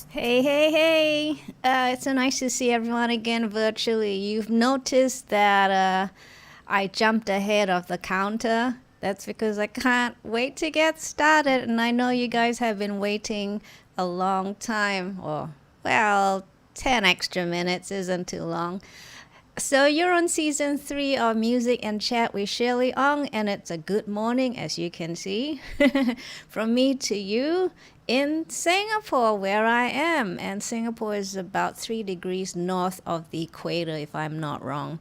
Hey, hey, hey. It's so nice to see everyone again virtually. You've noticed that I jumped ahead of the counter. That's because I can't wait to get started. And I know you guys have been waiting a long time. Or, well, 10 extra minutes isn't too long. So you're on season 3 of Music and Chat with Shueh-li Ong, and it's a good morning, as you can see, from me to you in Singapore, where I am. And Singapore is about 3 degrees north of the equator, if I'm not wrong.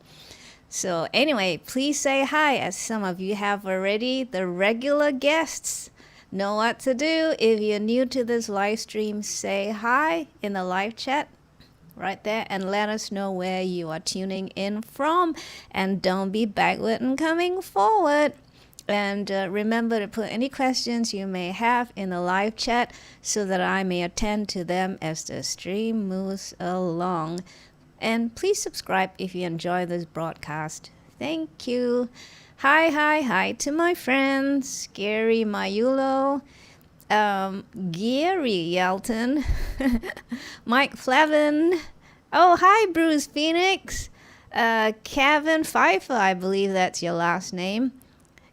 So anyway, please say hi, as some of you have already. The regular guests know what to do. If you're new to this live stream, say hi in the live chat right there and let us know where you are tuning in from, and don't be backward and coming forward. And remember to put any questions you may have in the live chat so that I may attend to them as the stream moves along. And please subscribe if you enjoy this broadcast. Thank you. Hi to my friends Gary Mayulo, Gary Yelton, Mike Flevin. Oh, hi, Bruce Phoenix. Kevin Pfeiffer, I believe that's your last name.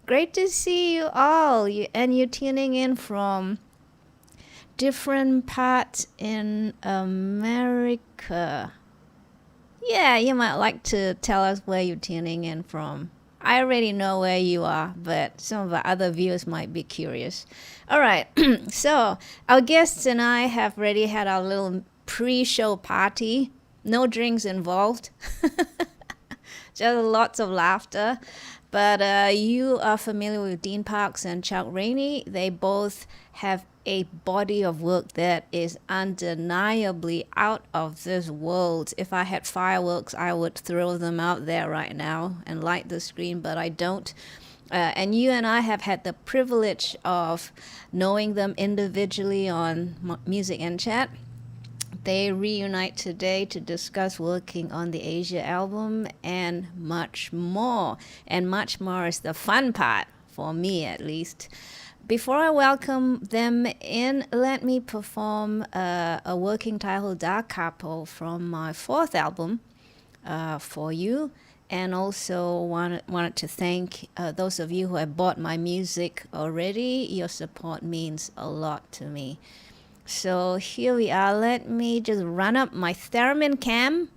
Great to see you all. And you're tuning in from different parts in America. Yeah, you might like to tell us where you're tuning in from. I already know where you are, but some of our other viewers might be curious. All right, so our guests and I have already had our little pre-show party. No drinks involved, just lots of laughter. But you are familiar with Dean Parks and Chuck Rainey. They both have a body of work that is undeniably out of this world. If I had fireworks, I would throw them out there right now and light the screen, but I don't. And you and I have had the privilege of knowing them individually on Music and Chat. They reunite today to discuss working on the Asia album and much more. And much more is the fun part, for me at least. Before I welcome them in, let me perform a working title da capo from my 4th album for you. And also wanted to thank those of you who have bought my music already. Your support means a lot to me. So here we are. Let me just run up my theremin cam.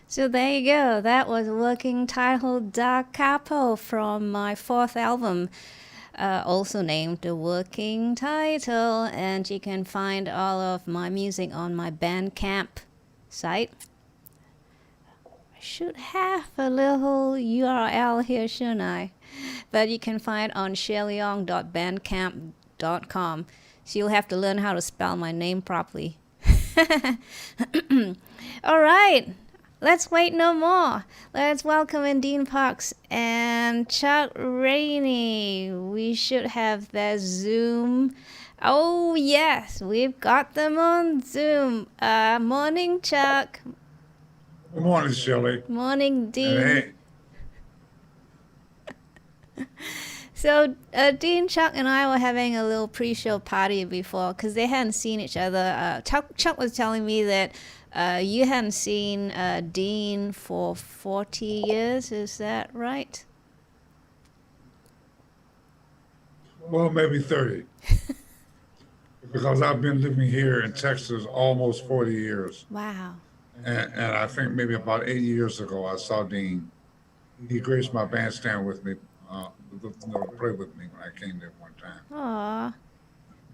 So there you go. That was working title Da Capo from my fourth album, also named The Working Title. And you can find all of my music on my Bandcamp site. I should have a little URL here, shouldn't I? But you can find on shueh-li-ong.bandcamp.com. So you'll have to learn how to spell my name properly. All right. Let's wait no more. Let's welcome in Dean Parks and Chuck Rainey. We should have their Zoom. Oh, yes, we've got them on Zoom. Morning, Chuck. Good morning, Shelley. Morning, Dean. Hey. So Dean, Chuck, and I were having a little pre-show party before because they hadn't seen each other. Chuck was telling me that you hadn't seen Dean for 40 years. Is that right? Well, maybe 30. Because I've been living here in Texas almost 40 years. Wow. And I think maybe about 8 years ago, I saw Dean. He graced my bandstand with me, to play with me when I came there one time. Aw,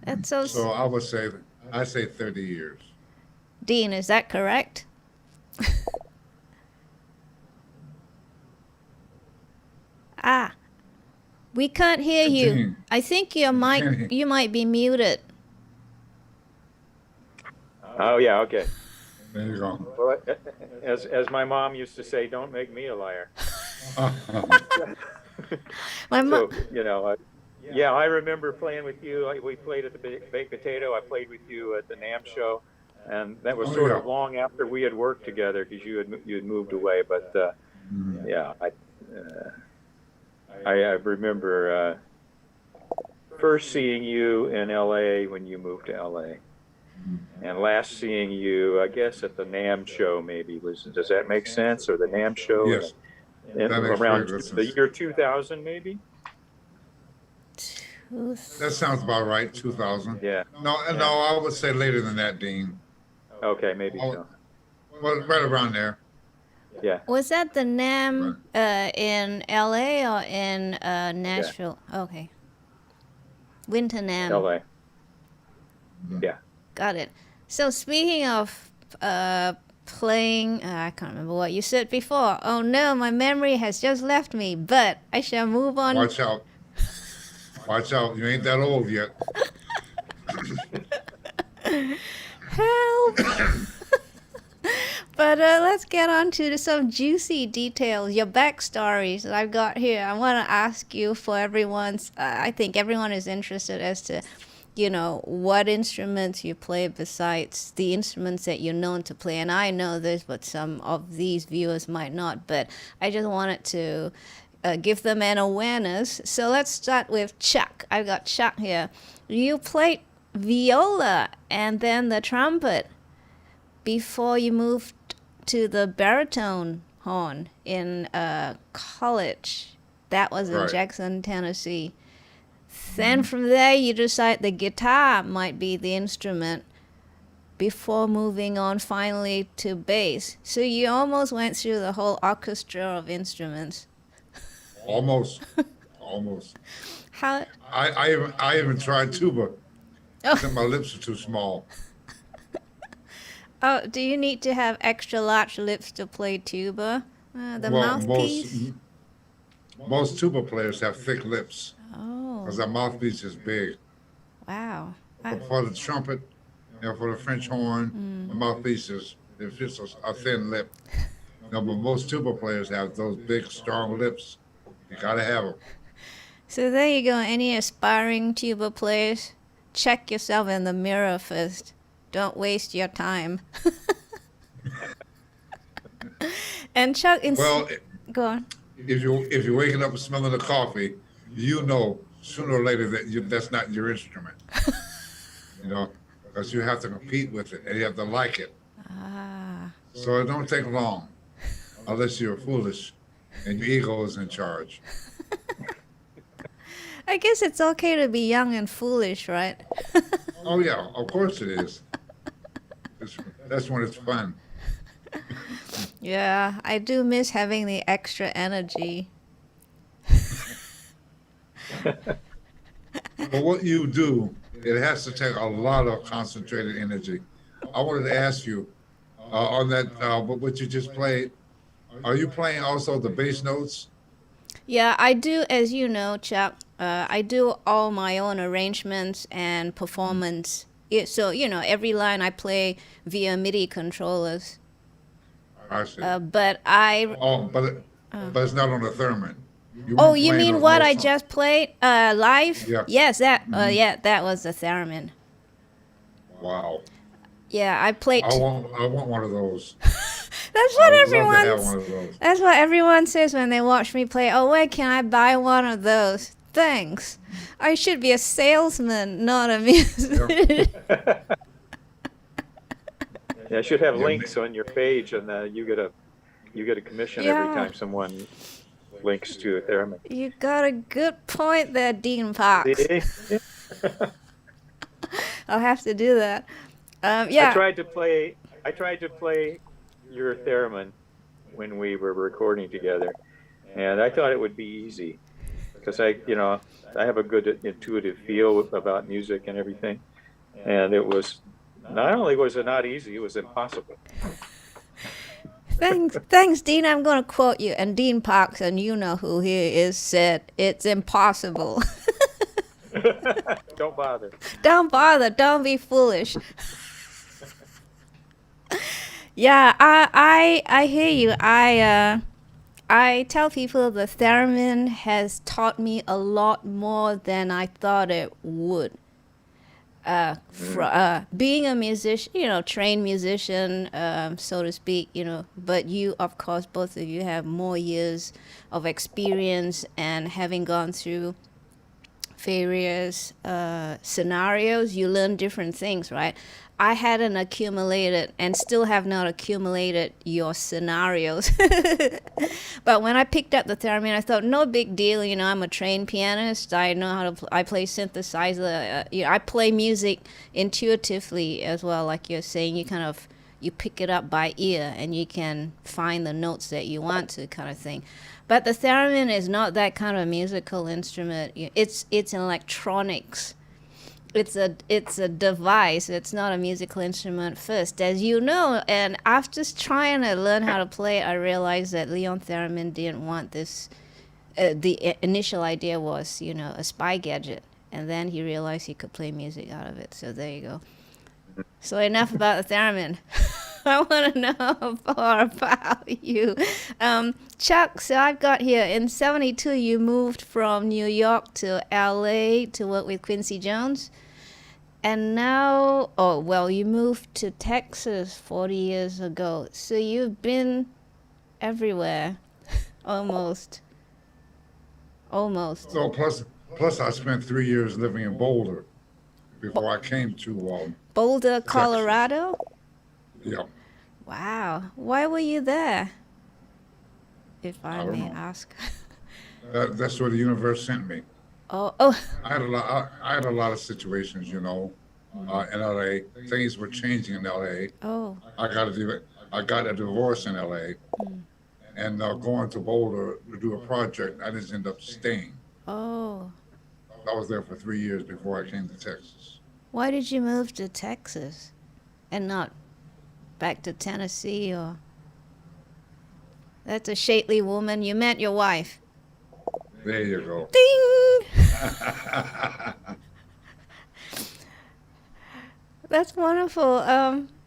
that's so. So I would say, I say 30 years. Dean, is that correct? We can't hear you. Dean, I think your mic, you might be muted. Oh, yeah, okay. There you go. Well, as my mom used to say, don't make me a liar. My mom. So, yeah, I remember playing with you. We played at the Baked Potato. I played with you at the NAMM show. And that was sort of long after we had worked together because you had moved away. But, yeah, I remember first seeing you in L.A. when you moved to L.A. And last seeing you, I guess, at the NAMM show maybe. Does that make sense? Or the NAMM show? Yes. Around the year 2000 maybe? That sounds about right, 2000. Yeah. No, I would say later than that, Dean. Okay, maybe so. Well, right around there. Yeah. Was that the NAMM in LA or in Nashville? Yeah. Okay. Winter NAMM. LA. Yeah. Got it. So speaking of playing, I can't remember what you said before. Oh no, my memory has just left me, but I shall move on. Watch out. Watch out. You ain't that old yet. Help! But let's get on to some juicy details, your backstories that I've got here. I want to ask you for everyone's, I think everyone is interested as to, what instruments you play besides the instruments that you're known to play. And I know this, but some of these viewers might not. But I just wanted to give them an awareness. So let's start with Chuck. I've got Chuck here. You played viola and then the trumpet before you moved to the baritone horn in college. That was in Jackson, Tennessee. Then from there you decide the guitar might be the instrument before moving on finally to bass. So you almost went through the whole orchestra of instruments. Almost. How? I even tried tuba. Oh. Except my lips are too small. Oh, do you need to have extra large lips to play tuba? Mouthpiece? Most tuba players have thick lips. Oh. Because their mouthpiece is big. Wow. But for the trumpet, for the French horn, the mouthpiece is just a thin lip. But most tuba players have those big, strong lips. You gotta have them. So there you go. Any aspiring tuba players, check yourself in the mirror first. Don't waste your time. And Chuck, go on. If you're waking up and smelling the coffee, sooner or later that's not your instrument. Because you have to compete with it and you have to like it. So it don't take long, unless you're foolish and your ego is in charge. I guess it's okay to be young and foolish, right? Oh yeah, of course it is. That's when it's fun. Yeah, I do miss having the extra energy. But what you do, it has to take a lot of concentrated energy. I wanted to ask you on that, what you just played, are you playing also the bass notes? Yeah, I do, as you know, Chuck. I do all my own arrangements and performance. So, every line I play via MIDI controllers. I see. But I. Oh, but it's not on the theremin. You Oh, weren't you playing mean those what I notes on. just played live? Yeah. Yes, that. Yeah, that was the theremin. Wow. Yeah, I played. I want one of those. That's I what would love to have everyone. one of those. That's what everyone says when they watch me play. Oh, where can I buy one of those? Thanks. I should be a salesman, not a musician. Yeah. Yeah, I should have Yeah, links on your page, and you get a commission every Yeah. time someone links to a theremin. You got a good point there, Dean Parks. See? I'll have to do that. Yeah. I tried to play your theremin when we were recording together, and I thought it would be easy because I have a good intuitive feel about music and everything, and it was not only was it not easy, it was impossible. Thanks, Dean. I'm going to quote you. And Dean Parks, and you know who he is, said, "It's impossible." Don't bother. Don't bother. Don't be foolish. Yeah, I hear you. I tell people the theremin has taught me a lot more than I thought it would. Being a musician, trained musician, so to speak, but you, of course, both of you have more years of experience and having gone through various scenarios, you learn different things, right? I hadn't accumulated and still have not accumulated your scenarios. But when I picked up the theremin, I thought, no big deal. I'm a trained pianist. I know how to I play synthesizer. I play music intuitively as well. Like you're saying, you pick it up by ear and you can find the notes that you want to, kind of thing. But the theremin is not that kind of musical instrument. It's an electronics. It's a device. It's not a musical instrument first, as you know. And after trying to learn how to play, I realized that Leon Theremin didn't want this. The initial idea was, a spy gadget, and then he realized he could play music out of it. So there you go. So enough about the theremin. I want to know more about you. Chuck, so I've got here, in 72, you moved from New York to LA to work with Quincy Jones. And now, you moved to Texas 40 years ago. So you've been everywhere, almost. So plus I spent 3 years living in Boulder before I came to Boulder, Texas. Colorado? Yeah. Wow. Why were you there, if I don't may know. ask? That's where the universe sent me. Oh. I had a lot of situations, in LA. Things were changing in LA. Oh. I got a divorce in LA, and going to Boulder to do a project. I just ended up staying. Oh. I was there for 3 years before I came to Texas. Why did you move to Texas and not back to Tennessee? Or that's a shapely woman. You met your wife. There you go. Ding! That's wonderful.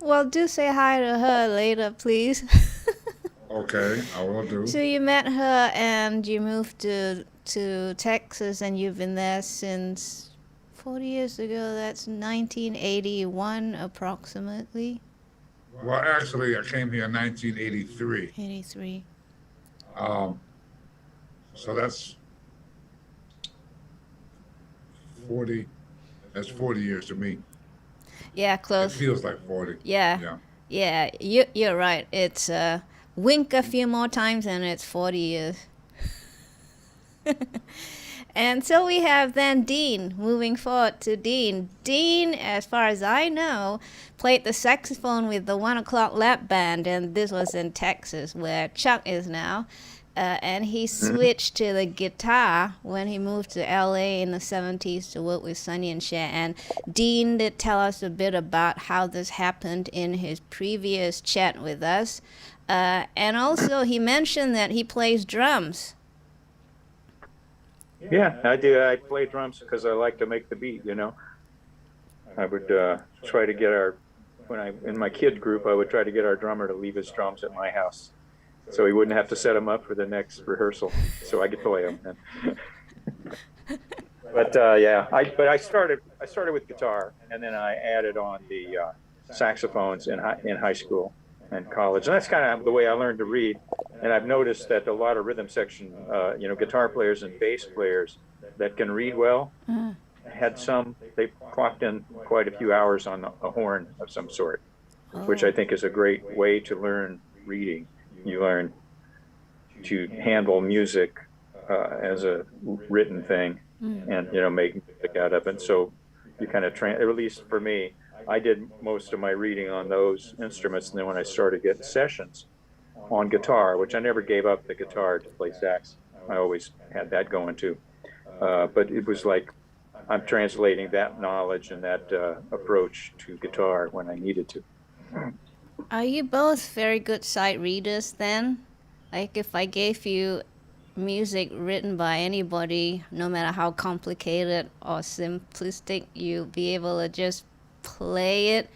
Well, do say hi to her later, please. Okay, I will do. So you met her and you moved to Texas, and you've been there since 40 years ago. That's 1981 approximately. Well, actually, I came here in 1983. 83. So that's 40. That's 40 years to me. Yeah, It close. feels like 40. Yeah. Yeah. Yeah, you're right. It's wink a few more times and it's 40 years. And so we have then Dean, moving forward to Dean. Dean, as far as I know, played the saxophone with the 1 O'Clock Lap Band, and this was in Texas, where Chuck is now. And he switched to the guitar when he moved to LA in the 70s to work with Sonny and Cher. And Dean did tell us a bit about how this happened in his previous chat with us. And also, he mentioned that he plays drums. Yeah, I do. I play drums because I like to make the beat, you know. I would try to get in my kid group, I would try to get our drummer to leave his drums at my house, so he wouldn't have to set them up for the next rehearsal, so I could play them. But yeah, I started with guitar, and then I added on the saxophones in high school and college, and that's kind of the way I learned to read. And I've noticed that a lot of rhythm section, guitar players and bass players that can read well, they clocked in quite a few hours on a horn of some sort, which I think is a great way to learn reading. You learn to handle music as a written thing, and make music out of it. And so you kind of at least for me, I did most of my reading on those instruments, and then when I started getting sessions on guitar, which I never gave up the guitar to play sax, I always had that going too. But it was like I'm translating that knowledge and that approach to guitar when I needed to. Are you both very good sight readers then? Like if I gave you music written by anybody, no matter how complicated or simplistic, you'd be able to just play it,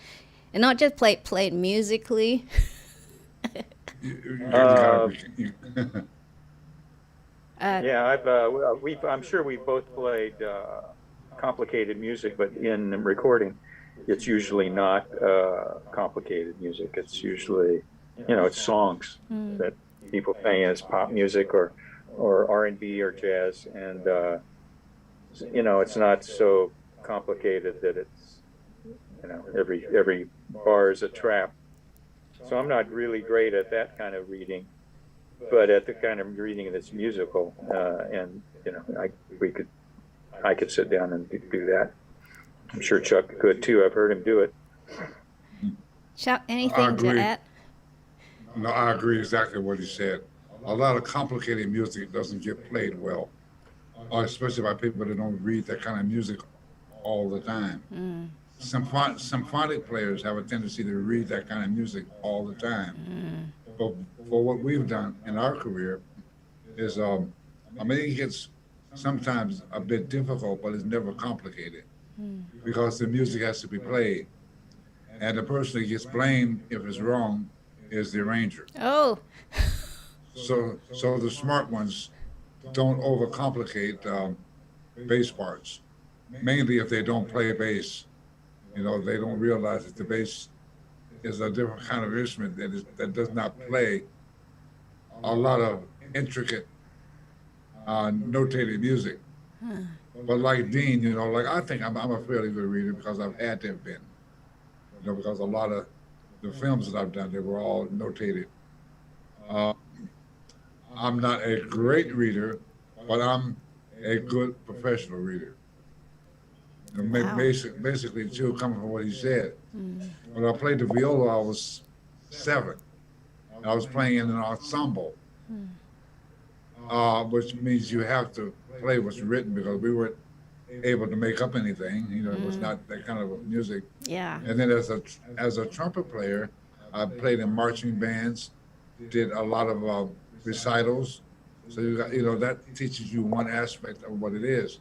and not just play it musically. Yeah, I'm sure we both played complicated music, but in recording, it's usually not complicated music. It's usually, it's songs that people sing as pop music or R&B or jazz, and it's not so complicated that it's every bar is a trap. So I'm not really great at that kind of reading, but at the kind of reading that's musical, and I could sit down and do that. I'm sure Chuck could too. I've heard him do it. Chuck, anything to add? No, I agree exactly what he said. A lot of complicated music doesn't get played well, especially by people that don't read that kind of music all the time. Symphonic players have a tendency to read that kind of music all the time. But for what we've done in our career is, it gets sometimes a bit difficult, but it's never complicated because the music has to be played. And the person that gets blamed if it's wrong is the arranger. Oh. So the smart ones don't overcomplicate bass parts, mainly if they don't play bass. They don't realize that the bass is a different kind of instrument that does not play a lot of intricate notated music. But like Dean, I think I'm a fairly good reader because I've had to have been. Because a lot of the films that I've done, they were all notated. I'm not a great reader, but I'm a good professional reader. Wow. Basically, too, coming from what he said. When I played the viola, I was 7. And I was playing in an ensemble, which means you have to play what's written because we weren't able to make up anything. It was not that kind of music. Yeah. And then as a trumpet player, I played in marching bands, did a lot of recitals. So that teaches you one aspect of what it is.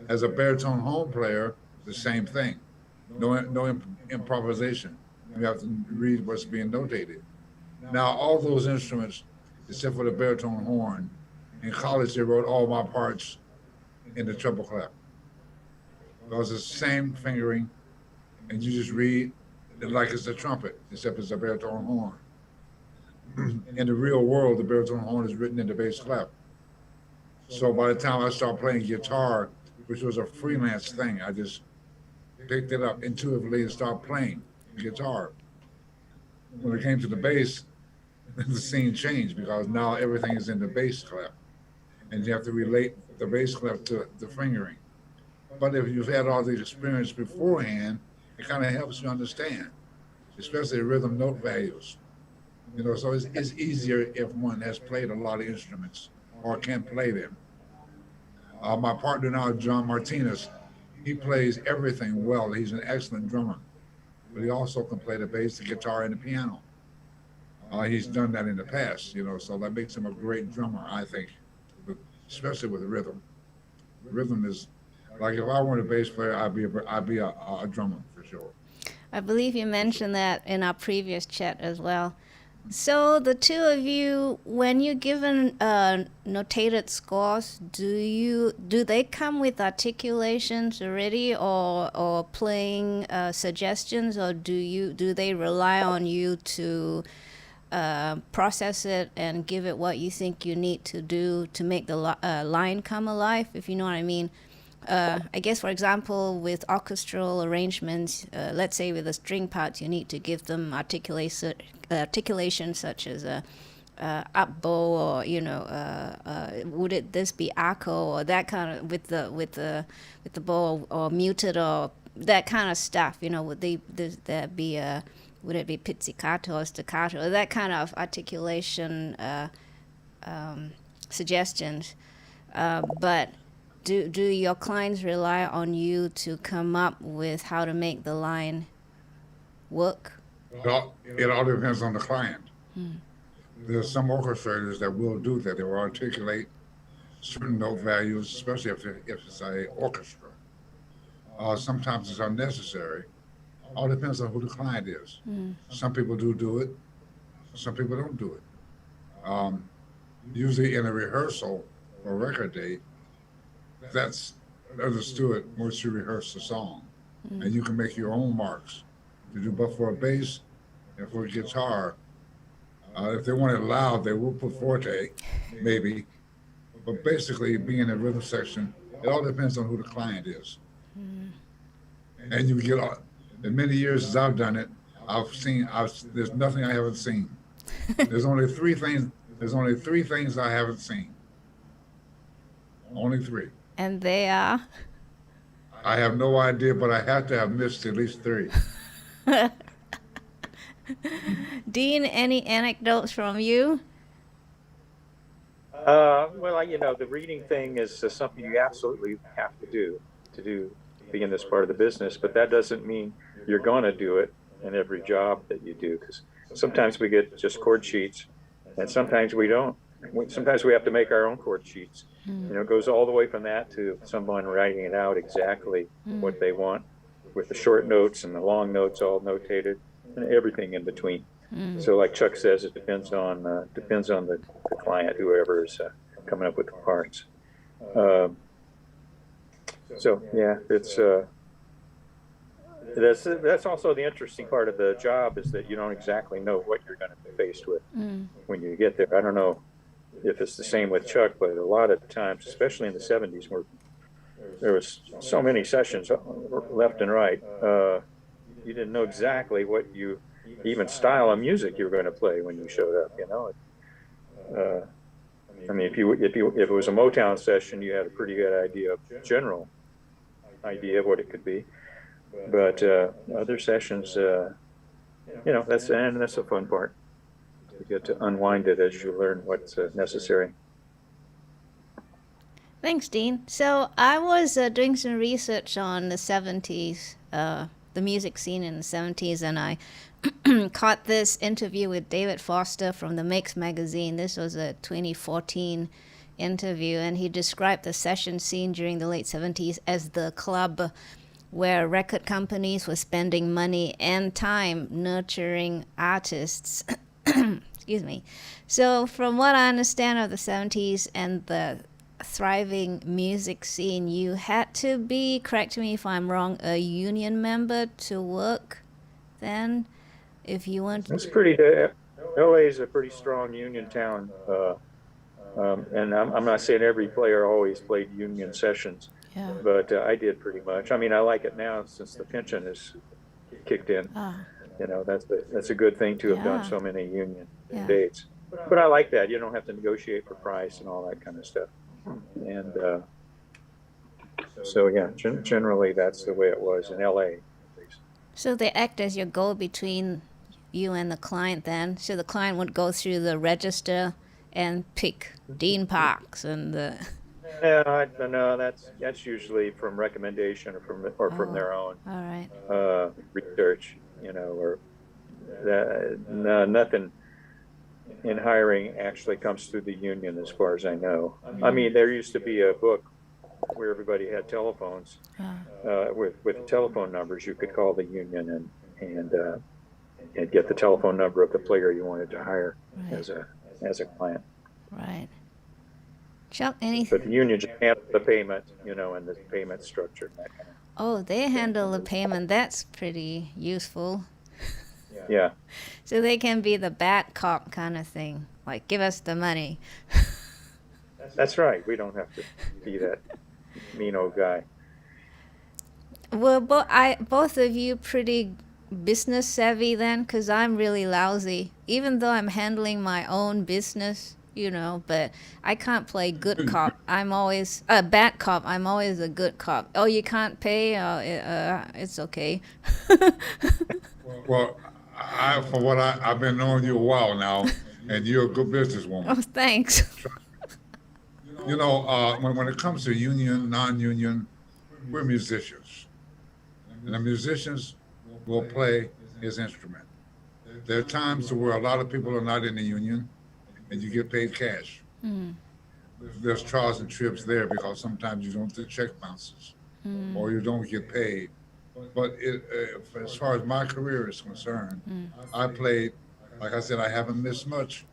As a baritone horn player, the same thing. No improvisation. You have to read what's being notated. Now, all those instruments, except for the baritone horn, in college they wrote all my parts in the treble clef. Because it's the same fingering, and you just read it like it's a trumpet, except it's a baritone horn. In the real world, the baritone horn is written in the bass clef. So by the time I started playing guitar, which was a freelance thing, I just picked it up intuitively and started playing guitar. When it came to the bass, the scene changed because now everything is in the bass clef. And you have to relate the bass clef to the fingering. But if you've had all the experience beforehand, it kind of helps you understand, especially rhythm note values. So it's easier if one has played a lot of instruments or can play them. My partner now, John Martinez, he plays everything well. He's an excellent drummer, but he also can play the bass, the guitar, and the piano. He's done that in the past, so that makes him a great drummer, I think, especially with rhythm. Rhythm is like if I weren't a bass player, I'd be a drummer for sure. I believe you mentioned that in our previous chat as well. So the two of you, when you're given notated scores, do they come with articulations already, or playing suggestions, or do they rely on you to process it and give it what you think you need to do to make the line come alive, if you know what I mean? I guess, for example, with orchestral arrangements, let's say with the string parts, you need to give them articulation such as a up bow, or would this be echo, or that kind of with the bow, or muted, or that kind of stuff. Would that be would it be pizzicato or staccato, or that kind of articulation suggestions? But do your clients rely on you to come up with how to make the line work? It all depends on the client. There's some orchestrators that will do that. They will articulate certain note values, especially if it's an orchestra. Sometimes it's unnecessary. All depends on who the client is. Some people do it. Some people don't do it. Usually in a rehearsal or record date, that's understood once you rehearse the song. And you can make your own marks. You do both for a bass and for a guitar. If they want it loud, they will put forte, maybe. But basically, being in a rhythm section, it all depends on who the client is. And you get, in many years as I've done it, there's nothing I haven't seen. There's only three things I haven't seen. Only three. And they are? I have no idea, but I have to have missed at least three. Dean, any anecdotes from you? Well, the reading thing is something you absolutely have to be in this part of the business, but that doesn't mean you're going to do it in every job that you do, because sometimes we get just chord sheets, and sometimes we don't. Sometimes we have to make our own chord sheets. It goes all the way from that to someone writing it out exactly what they want, with the short notes and the long notes all notated, and everything in between. So like Chuck says, it depends on the client, whoever is coming up with the parts. So yeah, it's that's also the interesting part of the job, is that you don't exactly know what you're going to be faced with when you get there. I don't know if it's the same with Chuck, but a lot of times, especially in the 70s, where there was so many sessions left and right, you didn't know exactly what even style of music you were going to play when you showed up. I mean, if it was a Motown session, you had a pretty good general idea of what it could be. But other sessions, that's a fun part. You get to unwind it as you learn what's necessary. Thanks, Dean. So I was doing some research on the 70s, the music scene in the 70s, and I caught this interview with David Foster from the Mix magazine. This was a 2014 interview, and he described the session scene during the late 70s as the club where record companies were spending money and time nurturing artists. Excuse me. So from what I understand of the 70s and the thriving music scene, you had to be, correct me if I'm wrong, a union member to work then, if you want. It's LA is a pretty strong union town, and I'm not saying every player always played union sessions, but I did pretty much. I mean, I like it now since the pension has kicked in. That's a good thing to have done so many union dates. But I like that. You don't have to negotiate for price and all that kind of stuff. And so yeah, generally that's the way it was in LA. So they act as your go-between you and the client then. So the client would go through the register and pick Dean Parks and the... No, that's usually from recommendation or from their own All right. research, you know, or no, nothing in hiring actually comes through the union as far as I know. I mean, there used to be a book where everybody had telephones with telephone numbers. You could call the union and get the telephone number of the player you wanted to hire as a client. Right. Chuck, anything? But the union just handled the payment, you know, and the payment structure and that kind of. Oh, they handle the payment. That's pretty useful. Yeah. So they can be the bad cop kind of thing. Like, give us the money. That's right. We don't have to be that mean old guy. Well, both of you pretty business savvy then, because I'm really lousy. Even though I'm handling my own business, you know, but I can't play good cop. I'm always a bad cop. I'm always a good cop. Oh, you can't pay? It's okay. Well, from what I've been knowing you a while now, and you're a good businesswoman. Oh, thanks. You know, when it comes to union, non-union, we're musicians. And the musicians will play his instrument. There are times where a lot of people are not in the union, and you get paid cash. There's trials and trips there because sometimes you don't get check bounces or you don't get paid. But as far as my career is concerned, I played, like I said, I haven't missed much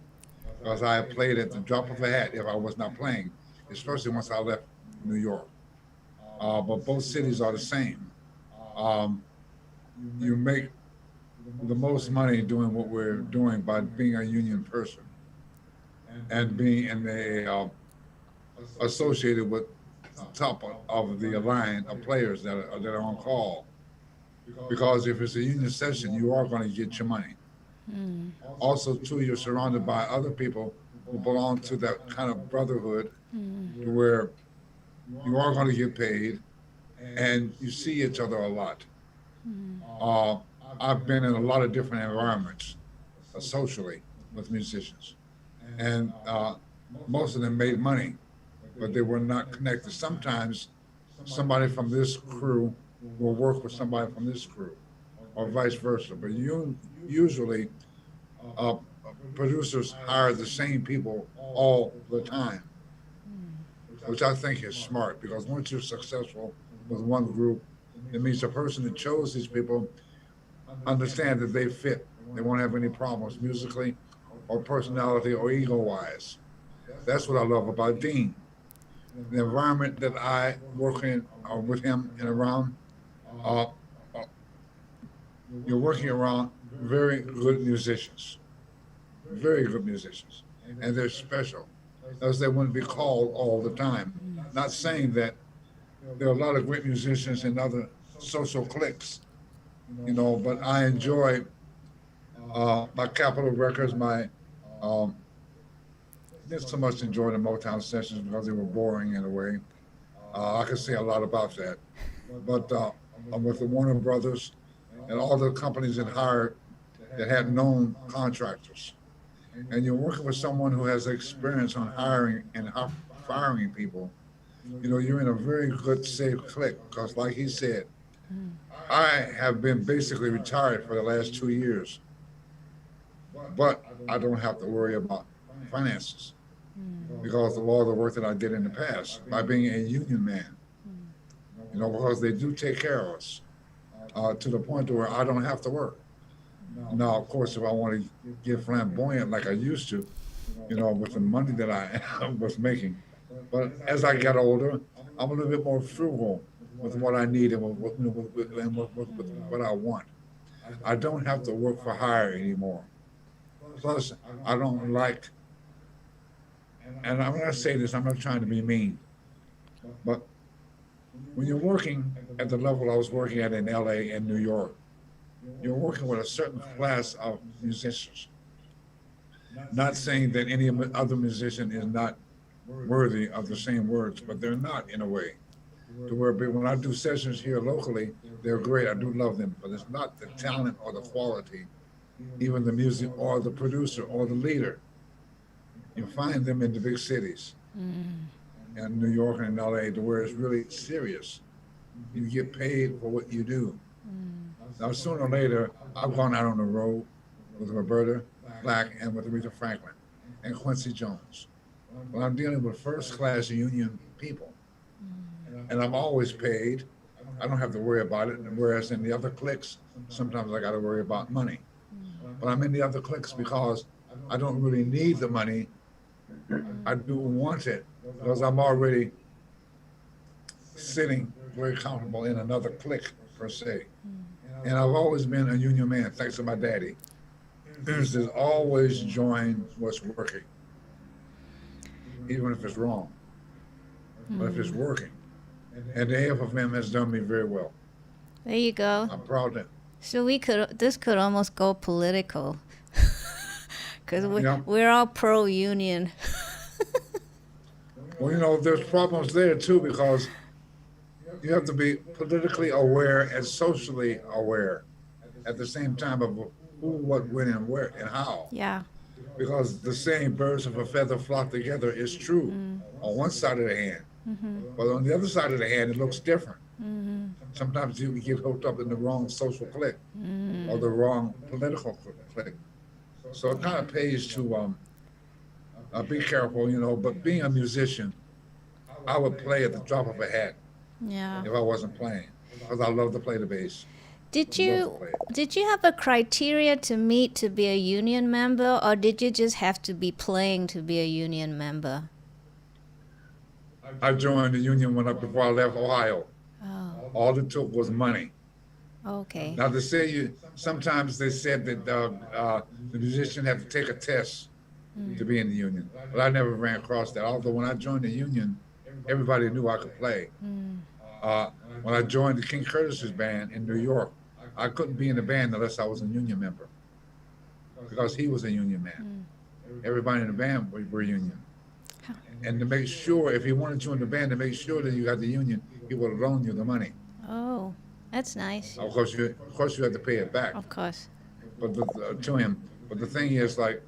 because I played at the drop of a hat if I was not playing, especially once I left New York. But both cities are the same. You make the most money doing what we're doing by being a union person and being associated with the top of the line of players that are on call. Because if it's a union session, you are going to get your money. Also, too, you're surrounded by other people who belong to that kind of brotherhood where you are going to get paid and you see each other a lot. I've been in a lot of different environments socially with musicians, and most of them made money, but they were not connected. Sometimes somebody from this crew will work with somebody from this crew, or vice versa. But usually, producers hire the same people all the time, which I think is smart, because once you're successful with one group, it means the person that chose these people understand that they fit. They won't have any problems musically or personality or ego-wise. That's what I love about Dean. The environment that I work in with him and around, you're working around very good musicians, and they're special, else they wouldn't be called all the time. Not saying that there are a lot of great musicians in other social cliques, you know, but I enjoy my Capitol records, didn't so much enjoy the Motown sessions because they were boring in a way. I could say a lot about that. But with the Warner Brothers and all the companies that hired, that had known contractors, and you're working with someone who has experience on hiring and firing people, you know, you're in a very good, safe clique, because like he said, I have been basically retired for the last 2 years, but I don't have to worry about finances because of all the work that I did in the past by being a union man, you know, because they do take care of us to the point where I don't have to work. Now, of course, if I want to get flamboyant like I used to, you know, with the money that I was making. But as I got older, I'm a little bit more frugal with what I need and with what I want. I don't have to work for hire anymore. Plus, I don't like, and when I say this, I'm not trying to be mean, but when you're working at the level I was working at in LA and New York, you're working with a certain class of musicians. Not saying that any other musician is not worthy of the same words, but they're not in a way. To where when I do sessions here locally, they're great. I do love them, but it's not the talent or the quality, even the music or the producer or the leader. You find them in the big cities, in New York and in LA, to where it's really serious. You get paid for what you do. Now, sooner or later, I've gone out on the road with Roberta Flack and with Aretha Franklin and Quincy Jones. Well, I'm dealing with first-class union people, and I'm always paid. I don't have to worry about it. Whereas in the other cliques, sometimes I got to worry about money. But I'm in the other cliques because I don't really need the money. I do want it because I'm already sitting very comfortable in another clique per se. And I've always been a union man, thanks to my daddy. There's always join what's working, even if it's wrong, but if it's working. And the AFFM has done me very well. There you go. I'm proud of it. So this could almost go political, because Yeah. we're all pro-union. Well, you know, there's problems there too, because you have to be politically aware and socially aware at the same time of who, what, when, and where, and how. Yeah. Because the saying birds of a feather flock together is true on one side of the hand. But on the other side of the hand, it looks different. Sometimes you get hooked up in the wrong social clique or the wrong political clique. So it kind of pays to be careful, you know, but being a musician, I would play at the drop of a hat Yeah. if I wasn't playing, because I love to play the bass. Did I love you to play it. did you have a criteria to meet to be a union member, or did you just have to be playing to be a union member? I joined the union before I left Ohio. Oh, All it took was money. okay. Now, sometimes they said that the musician had to take a test to be in the union, but I never ran across that. Although when I joined the union, everybody knew I could play. When I joined the King Curtis's band in New York, I couldn't be in the band unless I was a union member, because he was a union man. Everybody in the band were union. And to make sure, if he wanted you in the band, to make sure that you got the union, he would loan you the money. Oh, that's nice. Of course, you had to pay it back. Of course. But to him. But the thing is, like,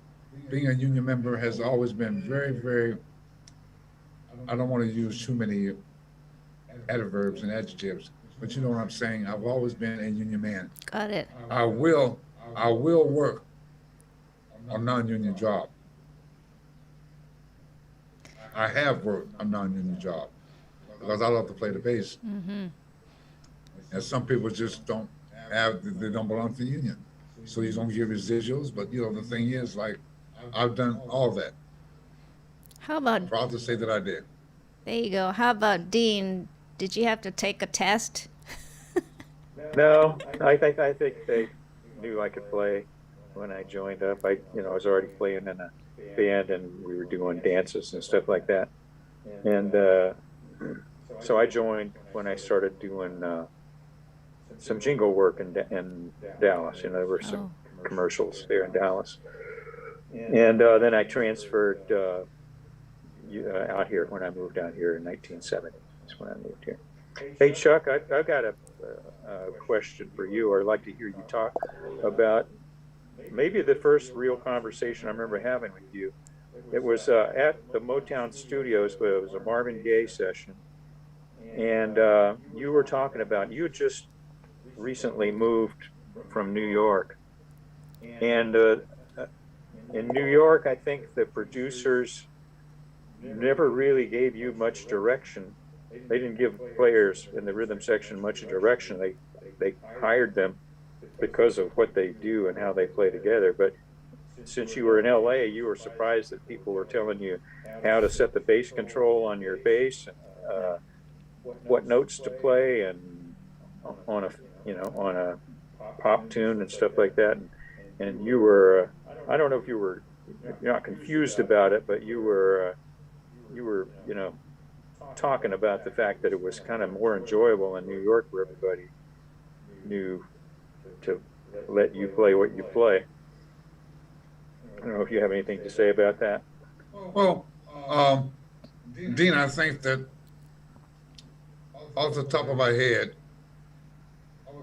being a union member has always been very, very. I don't want to use too many adverbs and adjectives, but you know what I'm saying. I've always been a union man. Got it. I will work a non-union job. I have worked a non-union job because I love to play the bass. And some people just they don't belong to the union. So you don't get residuals, but you know, the thing is, like, I've done all that. How about, I'm proud to say that I did. there you go. How about Dean? Did you have to take a test? No, I think they knew I could play when I joined up. I was already playing in a band, and we were doing dances and stuff like that. And so I joined when I started doing some jingle work in Dallas. You know, there were some commercials there in Dallas. And then I transferred out here when I moved out here in 1970. That's when I moved here. Hey, Chuck, I've got a question for you, or I'd like to hear you talk about maybe the first real conversation I remember having with you. It was at the Motown studios, but it was a Marvin Gaye session. And you were talking about, you had just recently moved from New York. And in New York, I think the producers never really gave you much direction. They didn't give players in the rhythm section much direction. They hired them because of what they do and how they play together. But since you were in LA, you were surprised that people were telling you how to set the bass control on your bass, what notes to play, and on a pop tune and stuff like that. And you were, I don't know if you're not confused about it, but you were talking about the fact that it was kind of more enjoyable in New York, where everybody knew to let you play what you play. I don't know if you have anything to say about that. Well, Dean, I think that off the top of my head,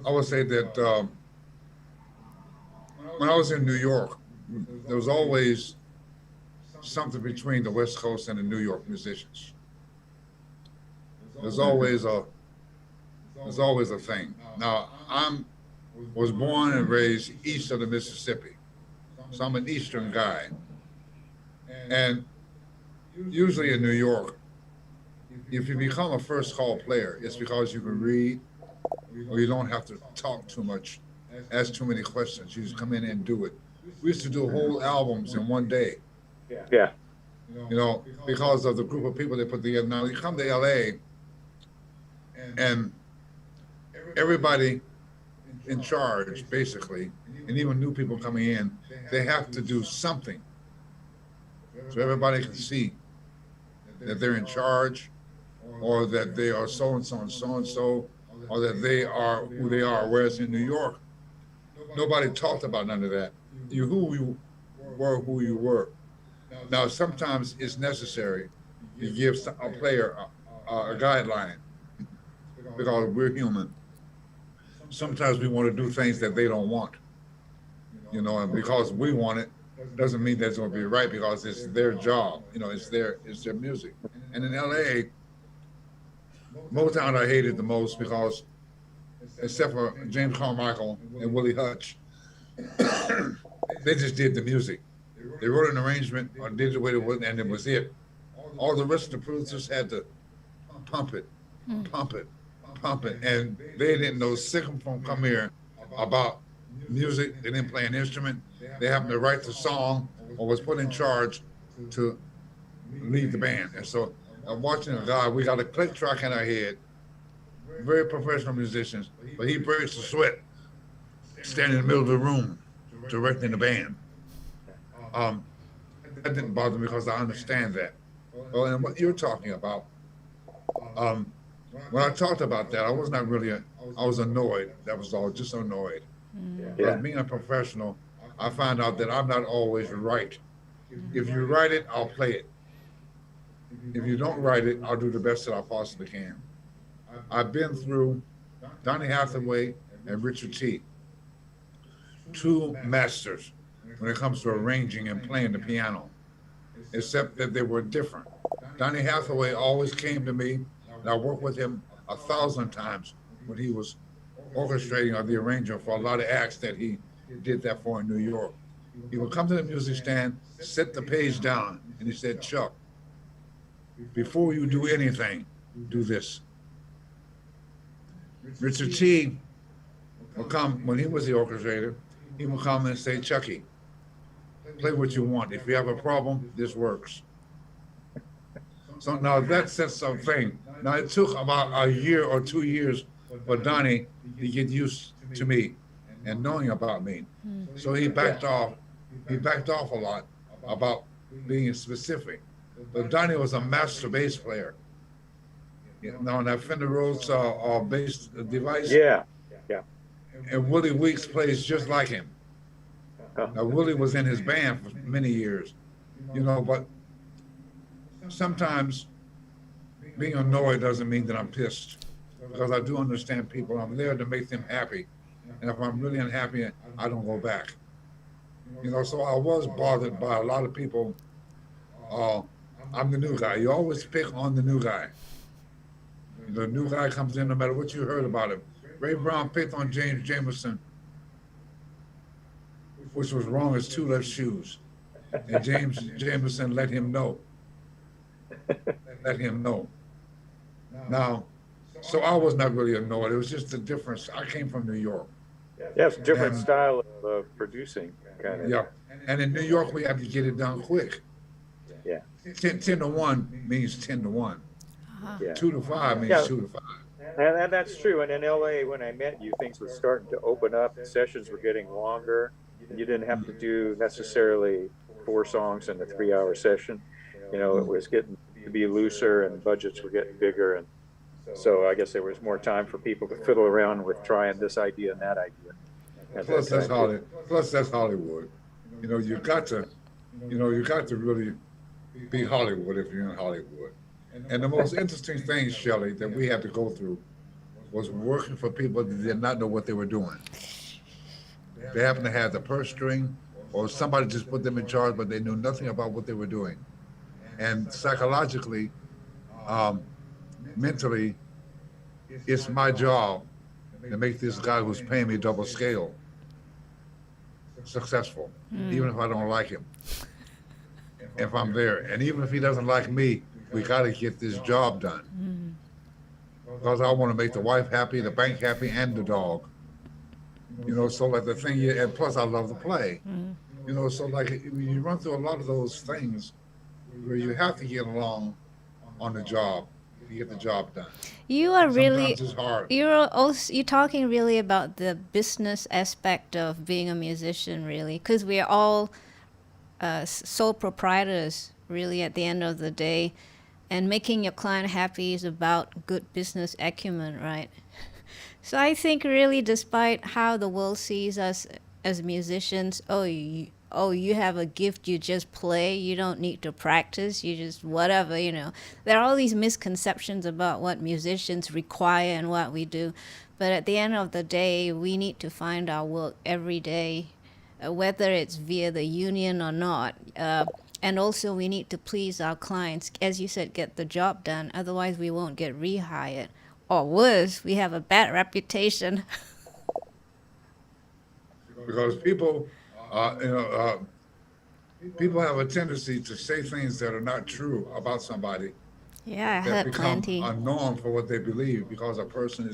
I would say that when I was in New York, there was always something between the West Coast and the New York musicians. There's always a thing. Now, was born and raised east of the Mississippi, so I'm an Eastern guy. And usually in New York, if you become a first call player, it's because you can read or you don't have to talk too much, ask too many questions. You just come in and do it. We used to do whole albums in one day. Yeah. You know, because of the group of people they put together. Now you come to LA and everybody in charge, basically, and even new people coming in, they have to do something so everybody can see that they're in charge, or that they are so and so and so and so, or that they are who they are. Whereas in New York, nobody talked about none of that. You who you were. Now sometimes it's necessary to give a player a guideline because we're human. Sometimes we want to do things that they don't want, you know, and because we want it doesn't mean that's going to be right, because it's their job, you know, it's their music. And in LA, Motown I hated the most because, except for James Carmichael and Willie Hutch, they just did the music. They wrote an arrangement or did it the way it was, and it was it. All the rest of the producers had to pump it, and they didn't know sick'em from come here about music. They didn't play an instrument. They happened to write the song or was put in charge to lead the band. And so I'm watching a guy, we got a click track in our head, very professional musicians, but he breaks the sweat standing in the middle of the room directing the band. That didn't bother me because I understand that. Well, and what you're talking about, when I talked about that, I was not really, I was annoyed. That was all, just annoyed. But being a professional, I find out that I'm not always right. If you write it, I'll play it. If you don't write it, I'll do the best that I possibly can. I've been through Donny Hathaway and Richard T., two masters when it comes to arranging and playing the piano, except that they were different. Donny Hathaway always came to me, and I worked with him 1,000 times when he was orchestrating or the arranger for a lot of acts that he did that for in New York. He would come to the music stand, set the page down, and he said, "Chuck, before you do anything, do this." Richard T. would come, when he was the orchestrator, he would come and say, "Chucky, play what you want. If you have a problem, this works." So now that sets something. Now it took about a year or 2 years for Donny to get used to me and knowing about me. So he backed off. He backed off a lot about being specific. But Donny was a master bass player. Now on that Fender Rhodes bass device. Yeah. And Willie Weeks plays just like him. Now Willie was in his band for many years, you know, but sometimes being annoyed doesn't mean that I'm pissed, because I do understand people. I'm there to make them happy. And if I'm really unhappy, I don't go back. You know, so I was bothered by a lot of people. I'm the new guy. You always pick on the new guy. The new guy comes in no matter what you heard about him. Ray Brown picked on James Jamerson, which was wrong as two left shoes. And James Jamerson let him know. Let him know. Now, so I was not really annoyed. It was just the difference. I came from New York. Yeah, it's a different style of producing, kind of. Yeah, and in New York, we have to get it done quick. Yeah. 10 to 1 means 10 to 1. Yeah. 2 to 5 means 2 to 5. And that's true. And in LA, when I met you, things were starting to open up. Sessions were getting longer. You didn't have to do necessarily 4 songs in a 3-hour session. You know, it was getting to be looser, and budgets were getting bigger. And so I guess there was more time for people to fiddle around with trying this idea and that idea. Plus that's Hollywood. You know, you got to really be Hollywood if you're in Hollywood. And the most interesting thing, Shelley, that we had to go through was working for people that did not know what they were doing. They happened to have the purse string, or somebody just put them in charge, but they knew nothing about what they were doing. And psychologically, mentally, it's my job to make this guy who's paying me double scale successful, even if I don't like him, if I'm there. And even if he doesn't like me, we got to get this job done. Because I want to make the wife happy, the bank happy, and the dog. You know, so like the thing, and plus I love to play. You know, so like you run through a lot of those things where you have to get along on the job to get the job done. You are really, Sometimes it's hard. you're talking really about the business aspect of being a musician, really, because we are all sole proprietors, really, at the end of the day, and making your client happy is about good business acumen, right? So I think really, despite how the world sees us as musicians, you have a gift, you just play, you don't need to practice, you just whatever, you know. There are all these misconceptions about what musicians require and what we do. But at the end of the day, we need to find our work every day, whether it's via the union or not. And also we need to please our clients, as you said, get the job done, otherwise we won't get rehired. Or worse, we have a bad reputation. Because people, people have a tendency to say things that are not true about somebody Yeah, I that heard become plenty. a norm for what they believe because a person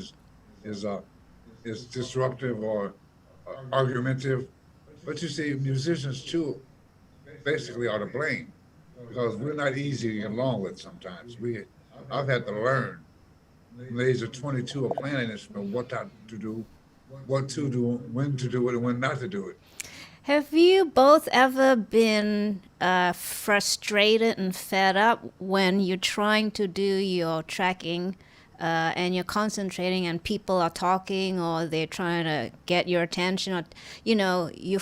is disruptive or argumentative. But you see, musicians too basically are to blame because we're not easy to get along with sometimes. I've had to learn from the age of 22 of playing an instrument what not to do, what to do, when to do it, and when not to do it. Have you both ever been frustrated and fed up when you're trying to do your tracking and you're concentrating and people are talking or they're trying to get your attention, or you know, you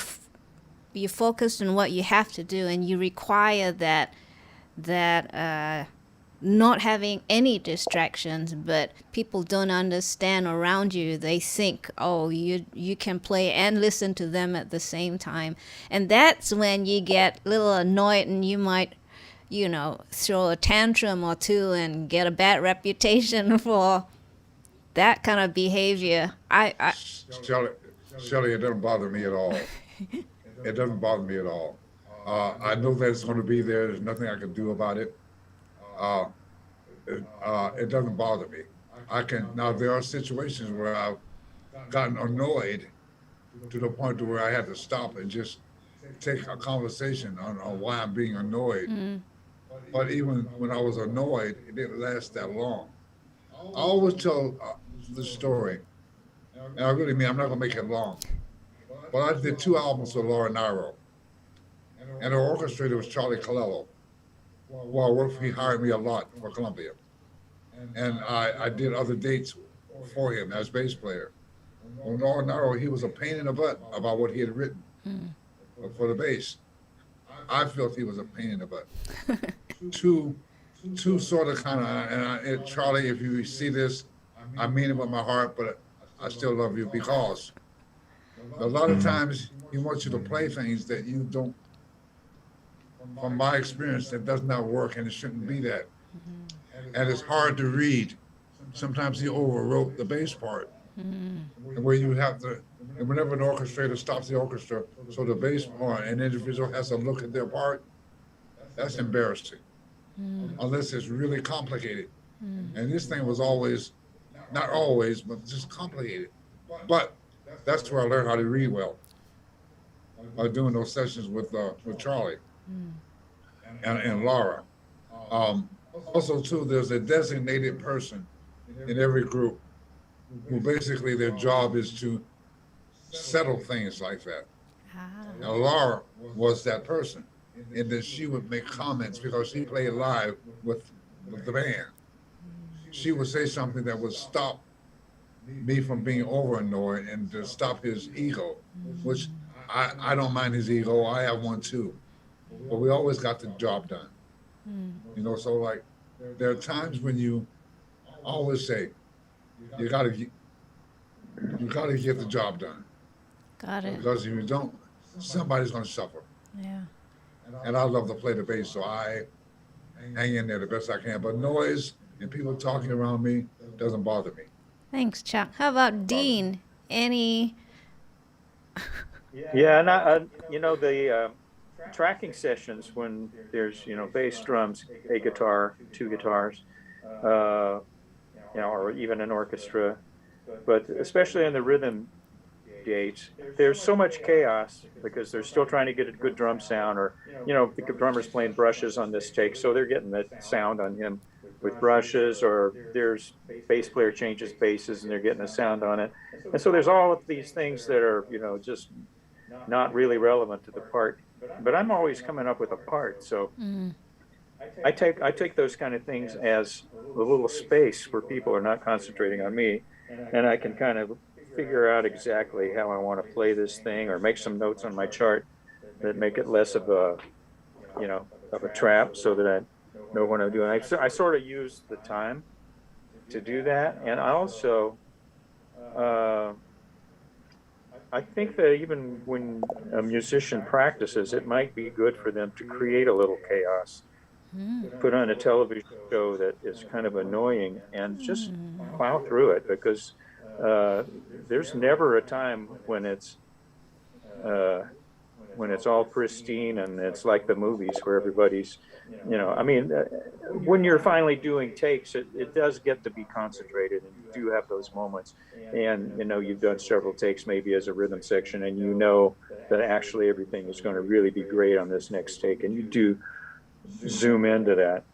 focus on what you have to do and you require that not having any distractions, but people don't understand around you. They think, oh, you can play and listen to them at the same time. And that's when you get a little annoyed and you might, you know, throw a tantrum or two and get a bad reputation for that kind of behavior. Shelley, it doesn't bother me at all. It doesn't bother me at all. I know that it's going to be there. There's nothing I can do about it. It doesn't bother me. Now there are situations where I've gotten annoyed to the point to where I had to stop and just take a conversation on why I'm being annoyed. But even when I was annoyed, it didn't last that long. I always tell the story, and I really mean I'm not gonna make it long. But I did 2 albums with Laura Nyro, and her orchestrator was Charlie Colello. Well, I worked for, he hired me a lot for Columbia. And I did other dates for him as bass player. Well, Laura Nyro, he was a pain in the butt about what he had written for the bass. I felt he was a pain in the butt. Two sort of kind of, and Charlie, if you see this, I mean it with my heart, but I still love you because a lot of times he wants you to play things that you don't, from my experience, that does not work and it shouldn't be that. And it's hard to read. Sometimes he overwrote the bass part. And where you have to, and whenever an orchestrator stops the orchestra, so the bass part, an individual has to look at their part, that's embarrassing. Unless it's really complicated. And this thing was always, not always, but just complicated. But that's where I learned how to read well, by doing those sessions with Charlie and Laura. Also, too, there's a designated person in every group who basically their job is to settle things like that. Now, Laura was that person, and then she would make comments because she played live with the band. She would say something that would stop me from being over annoyed and to stop his ego, which I don't mind his ego. I have one too, but we always got the job done. You know, so like there are times when you always say, you gotta get, you gotta get the job done. Got it. Because if you don't, somebody's gonna suffer. Yeah. And I love to play the bass, so I hang in there the best I can. But noise and people talking around me doesn't bother me. Thanks, Chuck. How about Dean? Any? Yeah, and the tracking sessions when there's bass, drums, a guitar, two guitars, or even an orchestra, but especially in the rhythm dates, there's so much chaos because they're still trying to get a good drum sound, or the drummer's playing brushes on this take, so they're getting the sound on him with brushes, or there's bass player changes basses and they're getting a sound on it, and so there's all of these things that are just not really relevant to the part, but I'm always coming up with a part, so I take those kind of things as a little space where people are not concentrating on me, and I can kind of figure out exactly how I want to play this thing, or make some notes on my chart that make it less of a of a trap, so that I know what I'm doing. I sort of use the time to do that, and I also I think that even when a musician practices, it might be good for them to create a little chaos, put on a television show that is kind of annoying, and just plow through it, because there's never a time when it's all pristine and it's like the movies where everybody's, when you're finally doing takes, it does get to be concentrated, and you do have those moments, and you've done several takes maybe as a rhythm section, and that actually everything is going to really be great on this next take, and you do zoom into that.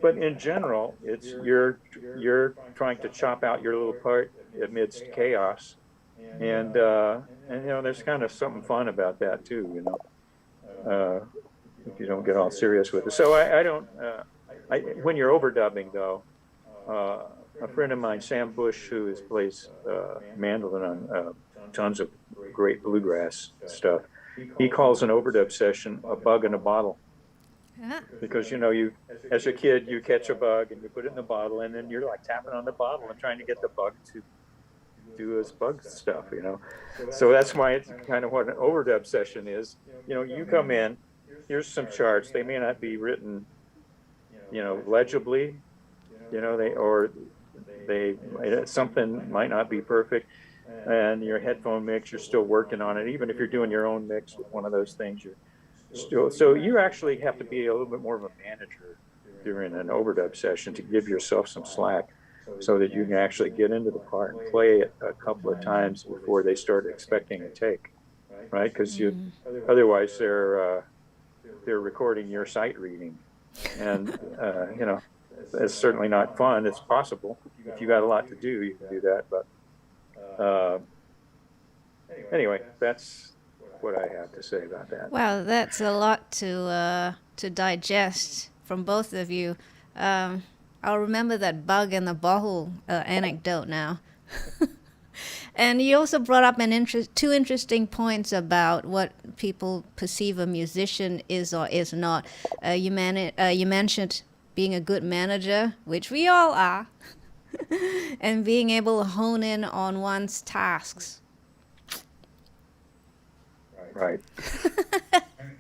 But in general, it's you're trying to chop out your little part amidst chaos, and there's kind of something fun about that too, if you don't get all serious with it. So I don't. When you're overdubbing, though, a friend of mine, Sam Bush, who plays mandolin on tons of great bluegrass stuff, he calls an overdub session a bug in a bottle. Because you as a kid, you catch a bug and you put it in the bottle, and then you're like tapping on the bottle and trying to get the bug to do his bug stuff, So that's why it's kind of what an overdub session is. You come in, here's some charts. They may not be written, legibly, something might not be perfect, and your headphone mix, you're still working on it. Even if you're doing your own mix with one of those things, so you actually have to be a little bit more of a manager during an overdub session to give yourself some slack, so that you can actually get into the part and play it a couple of times before they start expecting a take, right? Because otherwise they're recording your sight reading, and it's certainly not fun. It's possible if you got a lot to do, you can do that, but anyway, that's what I have to say about that. Wow, that's a lot to digest from both of you. I'll remember that bug in the bottle anecdote now. And you also brought up two interesting points about what people perceive a musician is or is not. You mentioned being a good manager, which we all are, and being able to hone in on one's tasks. Right.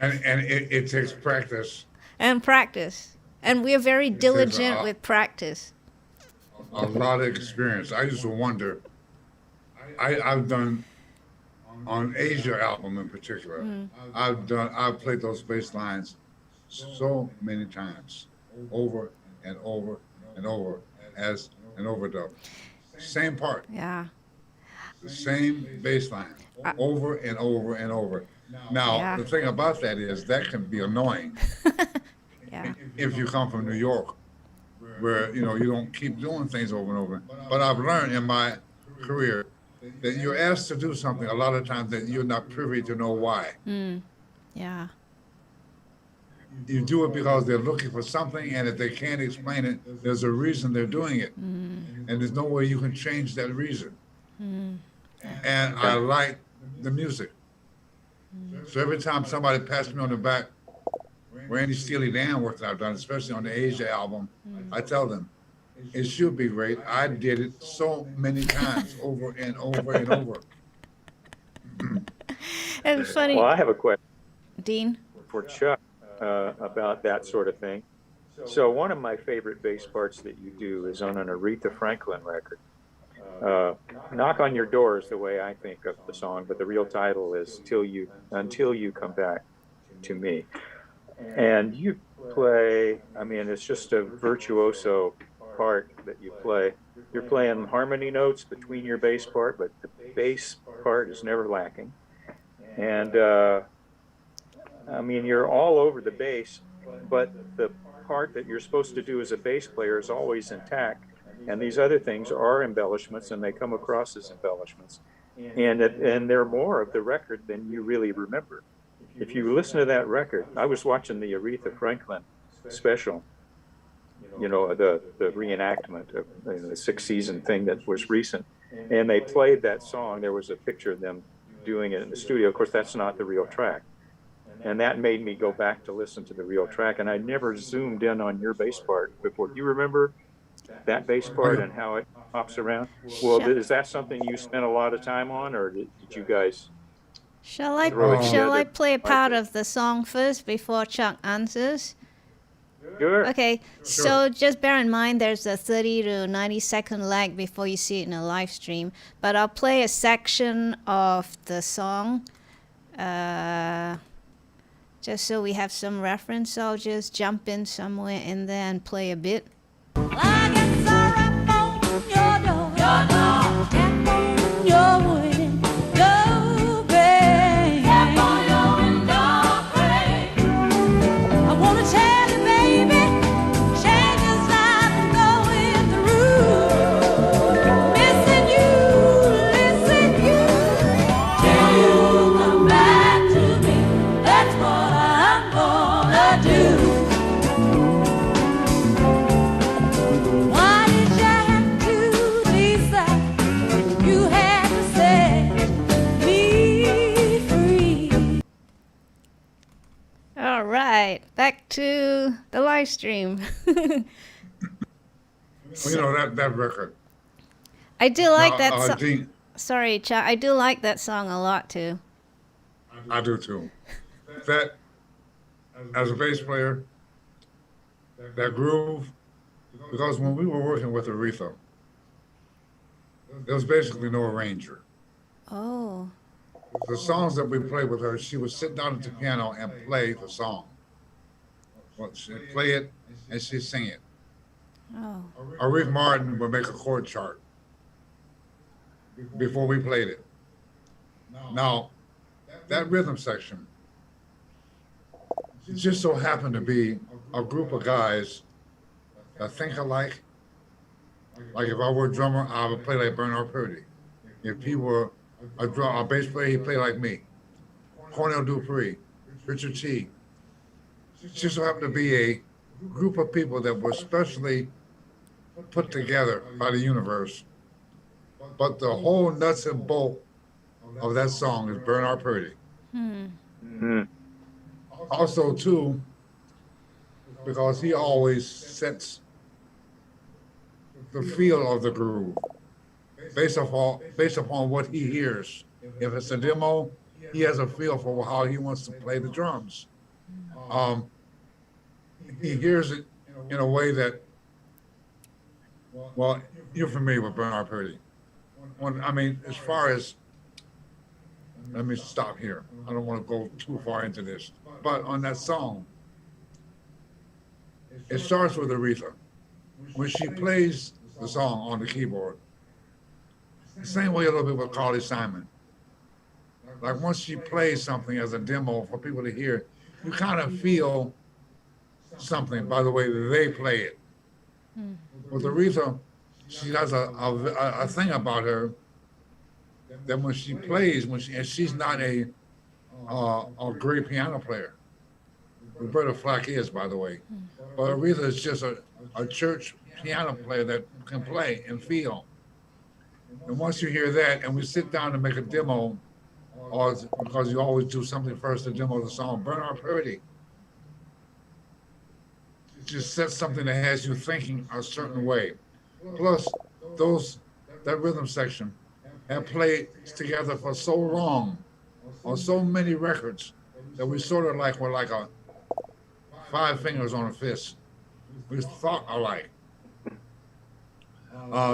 And it takes practice. And practice. And we are very diligent with practice. A lot of experience. I used to wonder, I've done, on Asia album in particular, I've played those bass lines so many times, over and over and over, as an overdub. Same part. Yeah. The same bass line, over and over and over. Now, the thing about that is that can be annoying. Yeah. If you come from New York, where you don't keep doing things over and over. But I've learned in my career that you're asked to do something a lot of times that you're not privy to know why. Yeah. You do it because they're looking for something, and if they can't explain it, there's a reason they're doing it, and there's no way you can change that reason. And I like the music. So every time somebody pats me on the back, any Steely Dan work that I've done, especially on the Asia album, I tell them, it should be great. I did it so many times over and over and over. It's funny. Well, I have a question Dean? for Chuck about that sort of thing. So one of my favorite bass parts that you do is on an Aretha Franklin record. Knock on Your Door is the way I think of the song, but the real title is Until You Come Back to Me. And you play, I mean, it's just a virtuoso part that you play. You're playing harmony notes between your bass part, but the bass part is never lacking. And I mean, you're all over the bass, but the part that you're supposed to do as a bass player is always intact. And these other things are embellishments, and they come across as embellishments. And they're more of the record than you really remember. If you listen to that record, I was watching the Aretha Franklin special, you know, the reenactment of the 6-season thing that was recent. And they played that song. There was a picture of them doing it in the studio. Of course, that's not the real track. And that made me go back to listen to the real track. And I never zoomed in on your bass part before. Do you remember that bass part and how it hops around? Well, is that something you spent a lot of time on, or did you guys? Shall I play a part of the song first before Chuck answers? Sure. Okay, so just bear in mind there's a 30 to 90 second lag before you see it in a live stream. But I'll play a section of the song. Just so we have some reference, I'll just jump in somewhere and then play a bit. I guess I rap on your door, tap on your window, babe. Tap on your window, babe. I wanna tell you, baby, changes I've been going through. Missing you, till you come back to me. That's what I'm gonna do. Why did you have to decide you had to set me free? All right, back to the live stream. Well, you know, that record. I do like that song. Dean, Sorry, Chuck. I do like that song a lot too. I do too. That, as a bass player, that groove, because when we were working with Aretha, there was basically no arranger. Oh, The songs that we played with her, she would sit down at the piano and play the song. Well, she'd play it and she'd sing it. oh, Aretha Martin would make a chord chart before we played it. Now, that rhythm section, it just so happened to be a group of guys that think alike. Like if I were a drummer, I would play like Bernard Purdie. If he were a bass player, he'd play like me. Cornell Dupree, Richard T. It just so happened to be a group of people that were specially put together by the universe. But the whole nuts and bolt of that song is Bernard Purdie. Mm-hmm. Also, too, because he always sets the feel of the groove based upon what he hears. If it's a demo, he has a feel for how he wants to play the drums. He hears it in a way that, well, you're familiar with Bernard Purdie. As far as, let me stop here. I don't want to go too far into this. But on that song, it starts with Aretha. When she plays the song on the keyboard, the same way a little bit with Carly Simon. Like once she plays something as a demo for people to hear, you kind of feel something by the way that they play it. With Aretha, she has a thing about her that when she plays, and she's not a great piano player. Roberta Flack is, by the way. But Aretha is just a church piano player that can play and feel. And once you hear that, and we sit down to make a demo, or because you always do something first to demo the song, Bernard Purdie just sets something that has you thinking a certain way. Plus, that rhythm section have played together for so long on so many records that we sort of like were like a five fingers on a fist. We thought alike.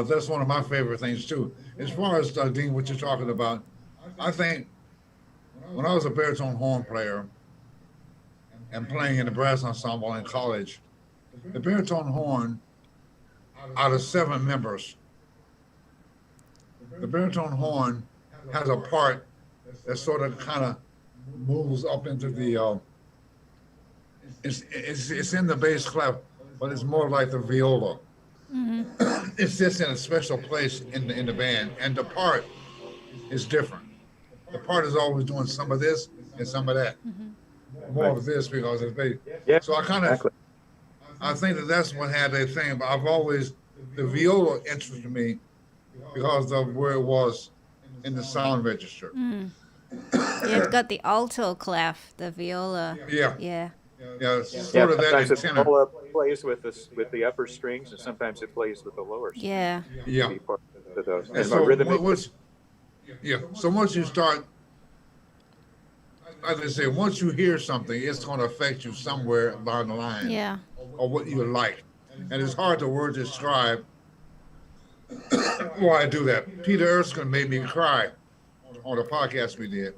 That's one of my favorite things too. As far as Dean, what you're talking about, I think when I was a baritone horn player and playing in the brass ensemble in college, the baritone horn, out of 7 members, the baritone horn has a part that sort of kind of moves up into the. It's in the bass clef, but it's more like the viola. It sits in a special place in the band, and the part is different. The part is always doing some of this and some of that. More of this because it's bass. Yeah, So I think that's what had that thing. But I've always, the viola interested me because of where it was in the sound register. Yeah, it's got the alto clef, the viola. Yeah, Yeah. yeah, sort of that sometimes the antenna. viola plays with the upper strings, and sometimes it plays with the lower strings. Yeah. Yeah. Be part of those. And And so rhythmic, so once you start, like I say, once you hear something, it's going to affect you somewhere along the line, Yeah. or what you like. And it's hard to word describe why I do that. Peter Erskine made me cry on a podcast we did,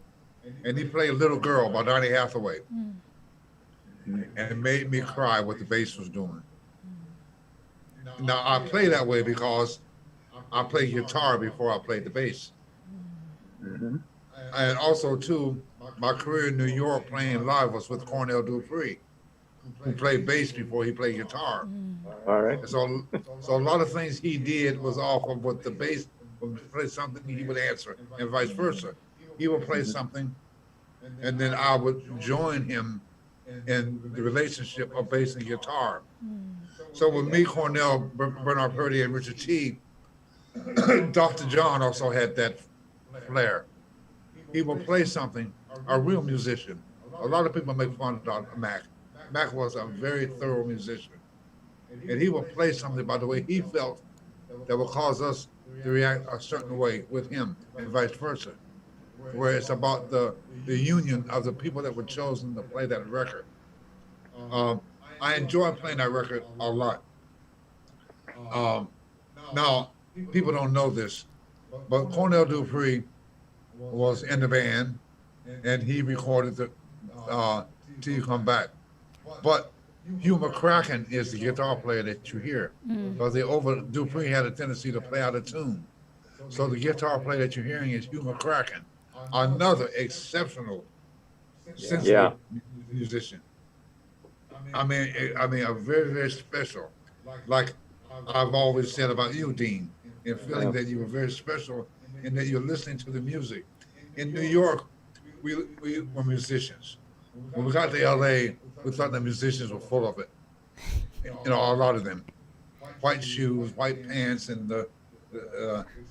and he played Little Girl by Donny Hathaway. And it made me cry what the bass was doing. Now, I play that way because I played guitar before I played the bass. And also, too, my career in New York playing live was with Cornell Dupree, who played bass before he played guitar. all right. And so a lot of things he did was off of what the bass would play something, he would answer, and vice versa. He would play something, and then I would join him in the relationship of bass and guitar. So with me, Cornell, Bernard Purdy, and Richard T, Dr. John also had that flair. He would play something, a real musician. A lot of people make fun of Mac. Mac was a very thorough musician. And he would play something by the way he felt that would cause us to react a certain way with him and vice versa. Where it's about the union of the people that were chosen to play that record. I enjoy playing that record a lot. Now, people don't know this, but Cornell Dupree was in the band, and he recorded the Till You Come Back. But Hugh McCracken is the guitar player that you hear, because Dupree had a tendency to play out of tune. So the guitar player that you're hearing is Hugh McCracken, another exceptional, sensitive musician. I mean, a very, very special. Like I've always said about you, Dean, in feeling that you were very special and that you're listening to the music. In New York, we were musicians. When we got to LA, we thought the musicians were full of it. You know, a lot of them. White shoes, white pants, and the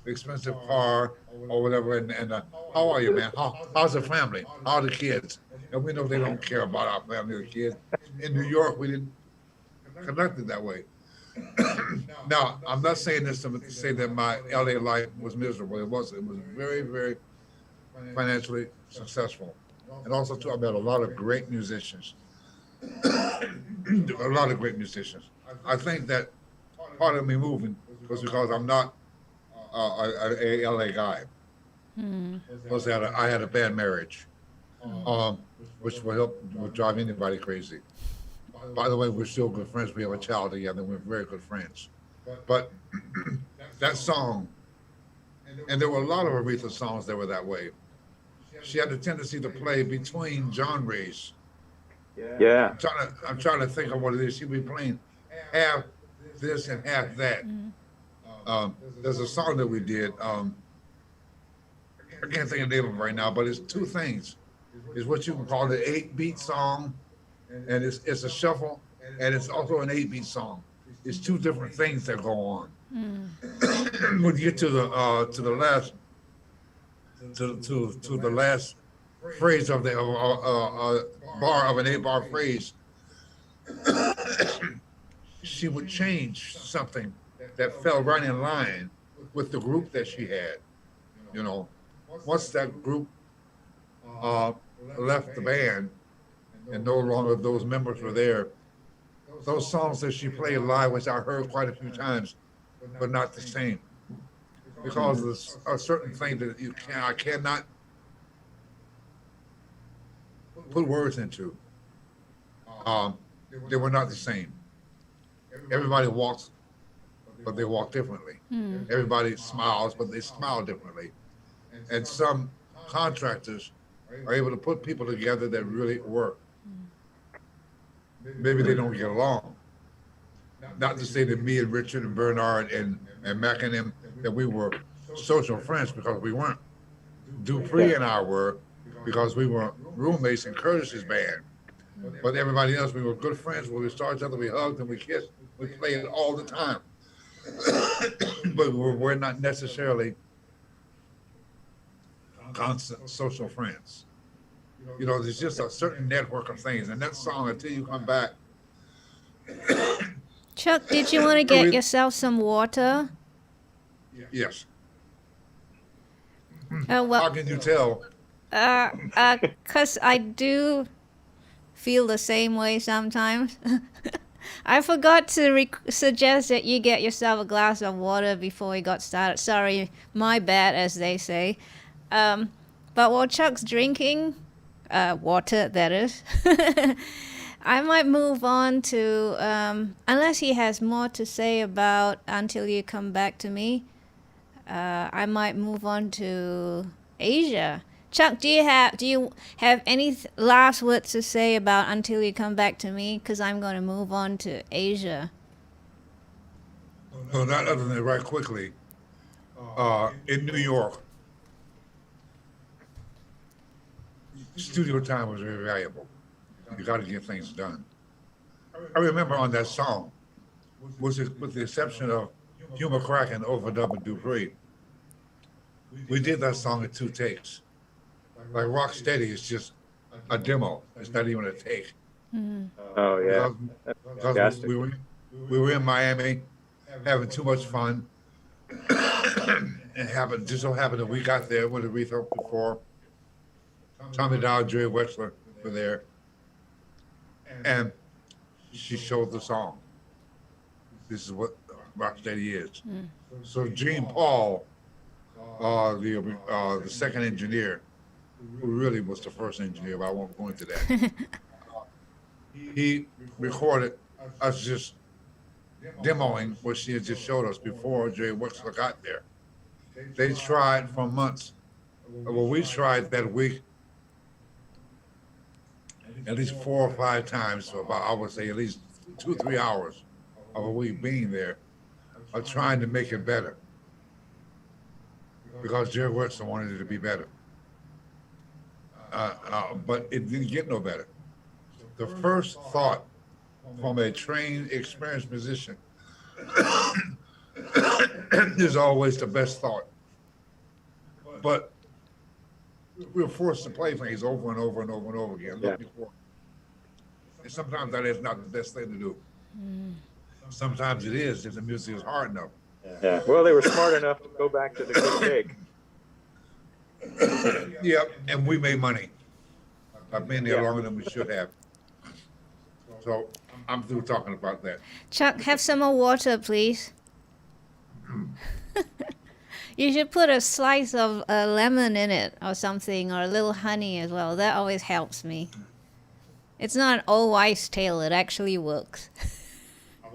expensive car or whatever. And how are you, man? How's the family? How are the kids? And we know they don't care about our family or kids. In New York, we didn't conduct it that way. Now, I'm not saying this to say that my LA life was miserable. It wasn't. It was very, very financially successful. And also, too, I met a lot of great musicians. A lot of great musicians. I think that part of me moving was because I'm not a LA guy. Was that I had a bad marriage, which would drive anybody crazy. By the way, we're still good friends. We have a child together. We're very good friends. But that song, and there were a lot of Aretha songs that were that way. She had the tendency to play between genres. Yeah. I'm trying to think of what it is. She'd be playing half this and half that. There's a song that we did. I can't think of the name of it right now, but it's two things. It's what you can call the 8-beat song, and it's a shuffle, and it's also an 8-beat song. It's two different things that go on. When you get to the last to the last phrase of the bar of an 8-bar phrase, she would change something that fell right in line with the group that she had. You know, once that group uh, left the band and no longer those members were there, those songs that she played live, which I heard quite a few times, were not the same because there's a certain thing that I cannot put words into. They were not the same. Everybody walks, but they walk differently. Everybody smiles, but they smile differently. And some contractors are able to put people together that really work. Maybe they don't get along. Not to say that me and Richard and Bernard and Mac and them, that we were social friends, because we weren't. Dupree and I were, because we were roommates in Curtis's band. But everybody else, we were good friends. When we saw each other, we hugged and we kissed. We played all the time. But we're not necessarily constant social friends. You know, there's just a certain network of things. And that song, Until You Come Back. Chuck, did you want to get yourself some water? Yes. Oh, well, How can you tell? 'Cause I do feel the same way sometimes. I forgot to suggest that you get yourself a glass of water before we got started. Sorry, my bad, as they say. But while Chuck's drinking, water, that is, I might move on to, unless he has more to say about Until You Come Back to Me, I might move on to Asia. Chuck, do you have any last words to say about Until You Come Back to Me? Because I'm going to move on to Asia. No, not other than right quickly. In New York, studio time was very valuable. You got to get things done. I remember on that song, with the exception of Hugh McCracken and overdub and Dupree, we did that song in 2 takes. Like Rock Steady is just a demo. It's not even a take. Oh yeah. Because we were in Miami having too much fun. And just so happened that we got there with Aretha before. Tommy Dow, Jerry Wexler were there. And she showed the song. This is what Rocksteady is. So Gene Paul, the second engineer, who really was the first engineer, but I won't go into that. He recorded us just demoing what she had just showed us before Jerry Wexler got there. They tried for months. Well, we tried that week at least 4 or 5 times, so about, I would say, at least 2 or 3 hours of a week being there, of trying to make it better. Because Jerry Wexler wanted it to be better. But it didn't get no better. The first thought from a trained, experienced musician is always the best thought. But we're forced to play things over and over and over and over again. Yeah. And sometimes that is not the best thing to do. Sometimes it is if the music is hard enough. Yeah. Well, they were smart enough to go back to the good take. Yep, and we made money. I've been there longer than we should have. So I'm through talking about that. Chuck, have some more water, please. You should put a slice of lemon in it or something, or a little honey as well. That always helps me. It's not an old wives' tale. It actually works.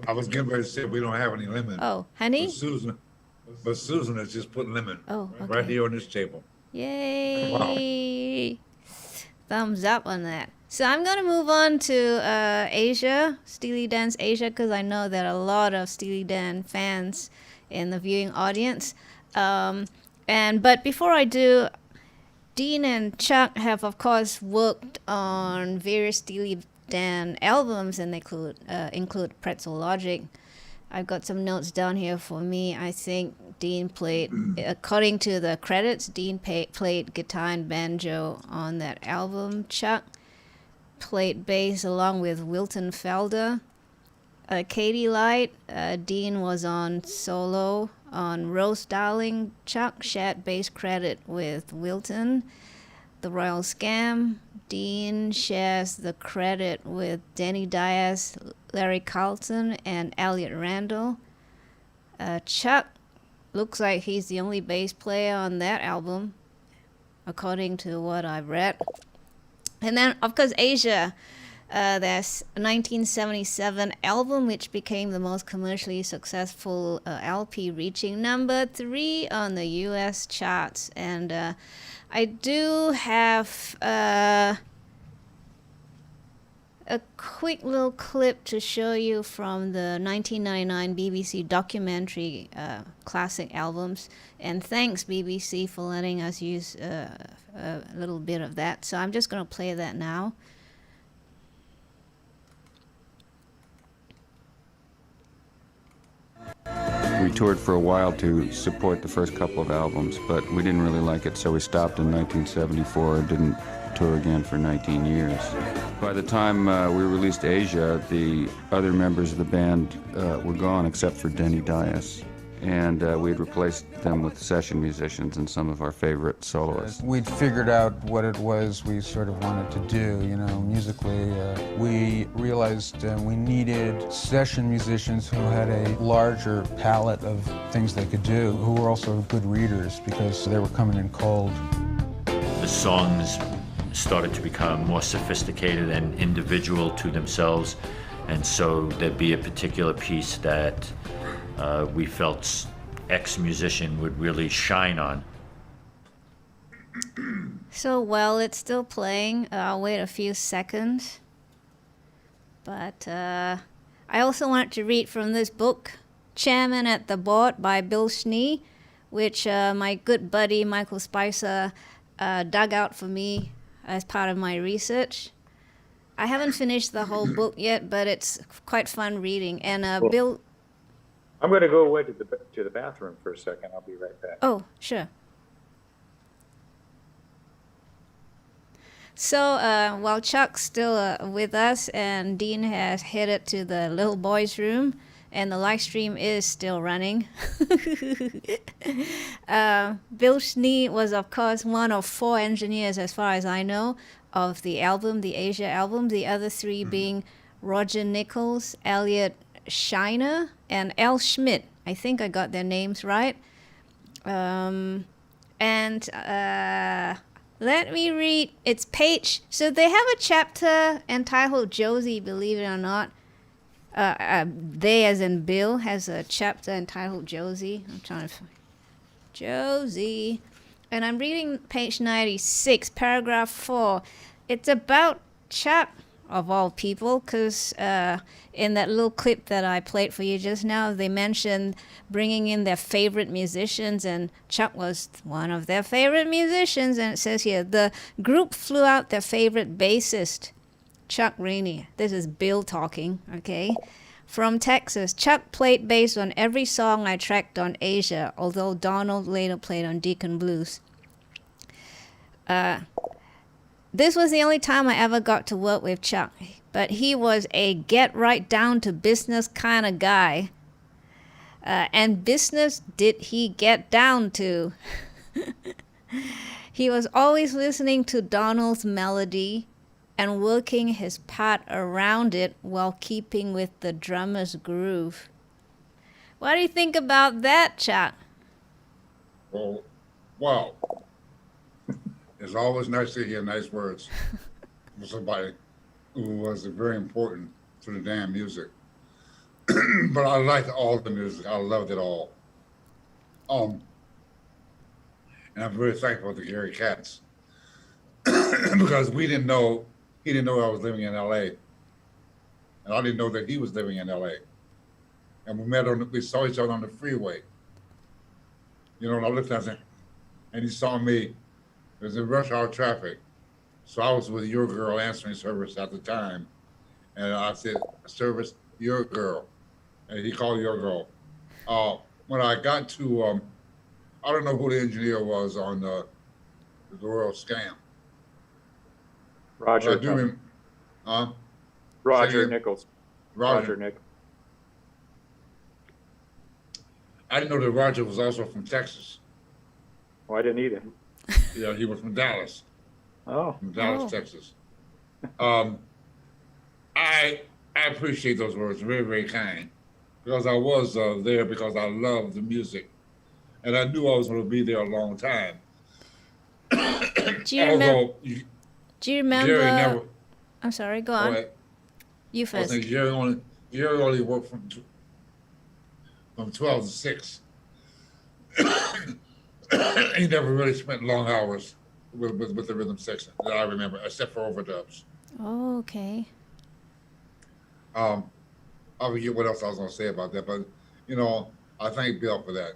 I was getting ready to say we don't have any lemon. Oh, honey? But Susan has just put lemon Oh, okay. right here on this table. Yay! Thumbs up on that. So I'm going to move on to Asia, Steely Dan's Asia, because I know there are a lot of Steely Dan fans in the viewing audience. But before I do, Dean and Chuck have, of course, worked on various Steely Dan albums, and they include Pretzel Logic. I've got some notes down here for me. I think Dean played, according to the credits, Dean played guitar and banjo on that album. Chuck played bass along with Wilton Felder. Katie Light. Dean was on solo on Rose Darling. Chuck shared bass credit with Wilton. The Royal Scam. Dean shares the credit with Danny Diaz, Larry Carlton, and Elliot Randall. Chuck looks like he's the only bass player on that album, according to what I've read. And then, of course, Asia. There's a 1977 album which became the most commercially successful LP, reaching number 3 on the US charts. And I do have a quick little clip to show you from the 1999 BBC documentary classic albums. And thanks, BBC, for letting us use a little bit of that. So I'm just going to play that now. We toured for a while to support the first couple of albums, but we didn't really like it, so we stopped in 1974 and didn't tour again for 19 years. By the time we released Asia, the other members of the band were gone except for Danny Diaz, and we had replaced them with session musicians and some of our favorite soloists. We'd figured out what it was we sort of wanted to do, you know, musically. We realized we needed session musicians who had a larger palette of things they could do, who were also good readers because they were coming in cold. The songs started to become more sophisticated and individual to themselves, and so there'd be a particular piece that we felt ex-musician would really shine on. So while it's still playing, I'll wait a few seconds. But I also want to read from this book, Chairman at the Board by Bill Schnee, which my good buddy Michael Spicer dug out for me as part of my research. I haven't finished the whole book yet, but it's quite fun reading. And Cool. Bill... I'm going to go away to the bathroom for a second. I'll be right back. Oh, sure. So while Chuck's still with us and Dean has headed to the little boy's room and the live stream is still running, Bill Schnee was, of course, one of 4 engineers, as far as I know, of the album, the Asia album, the other 3 being Roger Nichols, Elliot Shiner, and Al Schmidt. I think I got their names right. And let me read. It's page. So they have a chapter entitled Josie, believe it or not. They, as in Bill, has a chapter entitled Josie. I'm trying to find Josie. And I'm reading page 96, paragraph 4. It's about Chuck, of all people, because in that little clip that I played for you just now, they mentioned bringing in their favorite musicians, and Chuck was one of their favorite musicians. And it says here, the group flew out their favorite bassist, Chuck Rainey. This is Bill talking, okay? From Texas. Chuck played bass on every song I tracked on Asia, although Donald later played on Deacon Blues. This was the only time I ever got to work with Chuck, but he was a get right down to business kind of guy. And business did he get down to. He was always listening to Donald's melody and working his part around it while keeping with the drummer's groove. What do you think about that, Chuck? Well, wow. It's always nice to hear nice words from somebody who was very important to the damn music. But I liked all the music. I loved it all. And I'm very thankful to Gary Katz because he didn't know I was living in LA. And I didn't know that he was living in LA. And we saw each other on the freeway. You know, and I looked at him and he saw me. It was in rush hour traffic. So I was with Your Girl answering service at the time. And I said, service, Your Girl. And he called Your Girl. When I got to, I don't know who the engineer was on the Royal Scam. Roger. Roger Roger Say Nichols. Roger. Roger Nichols. I didn't know that Roger was also from Texas. Well, I didn't either. Yeah, he was from Dallas, Oh, from Dallas, Oh. Texas. I appreciate those words, very, very kind, because I was there because I loved the music, and I knew I was going to be there a long time. Do you remember? Although Do you Jerry remember? never. I'm sorry. Go Go on. ahead. You I first. think Jerry only worked from 12 to 6. He never really spent long hours with the rhythm section that I remember, except for overdubs. Oh, okay. I forget what else I was going to say about that, but you know, I thank Bill for that.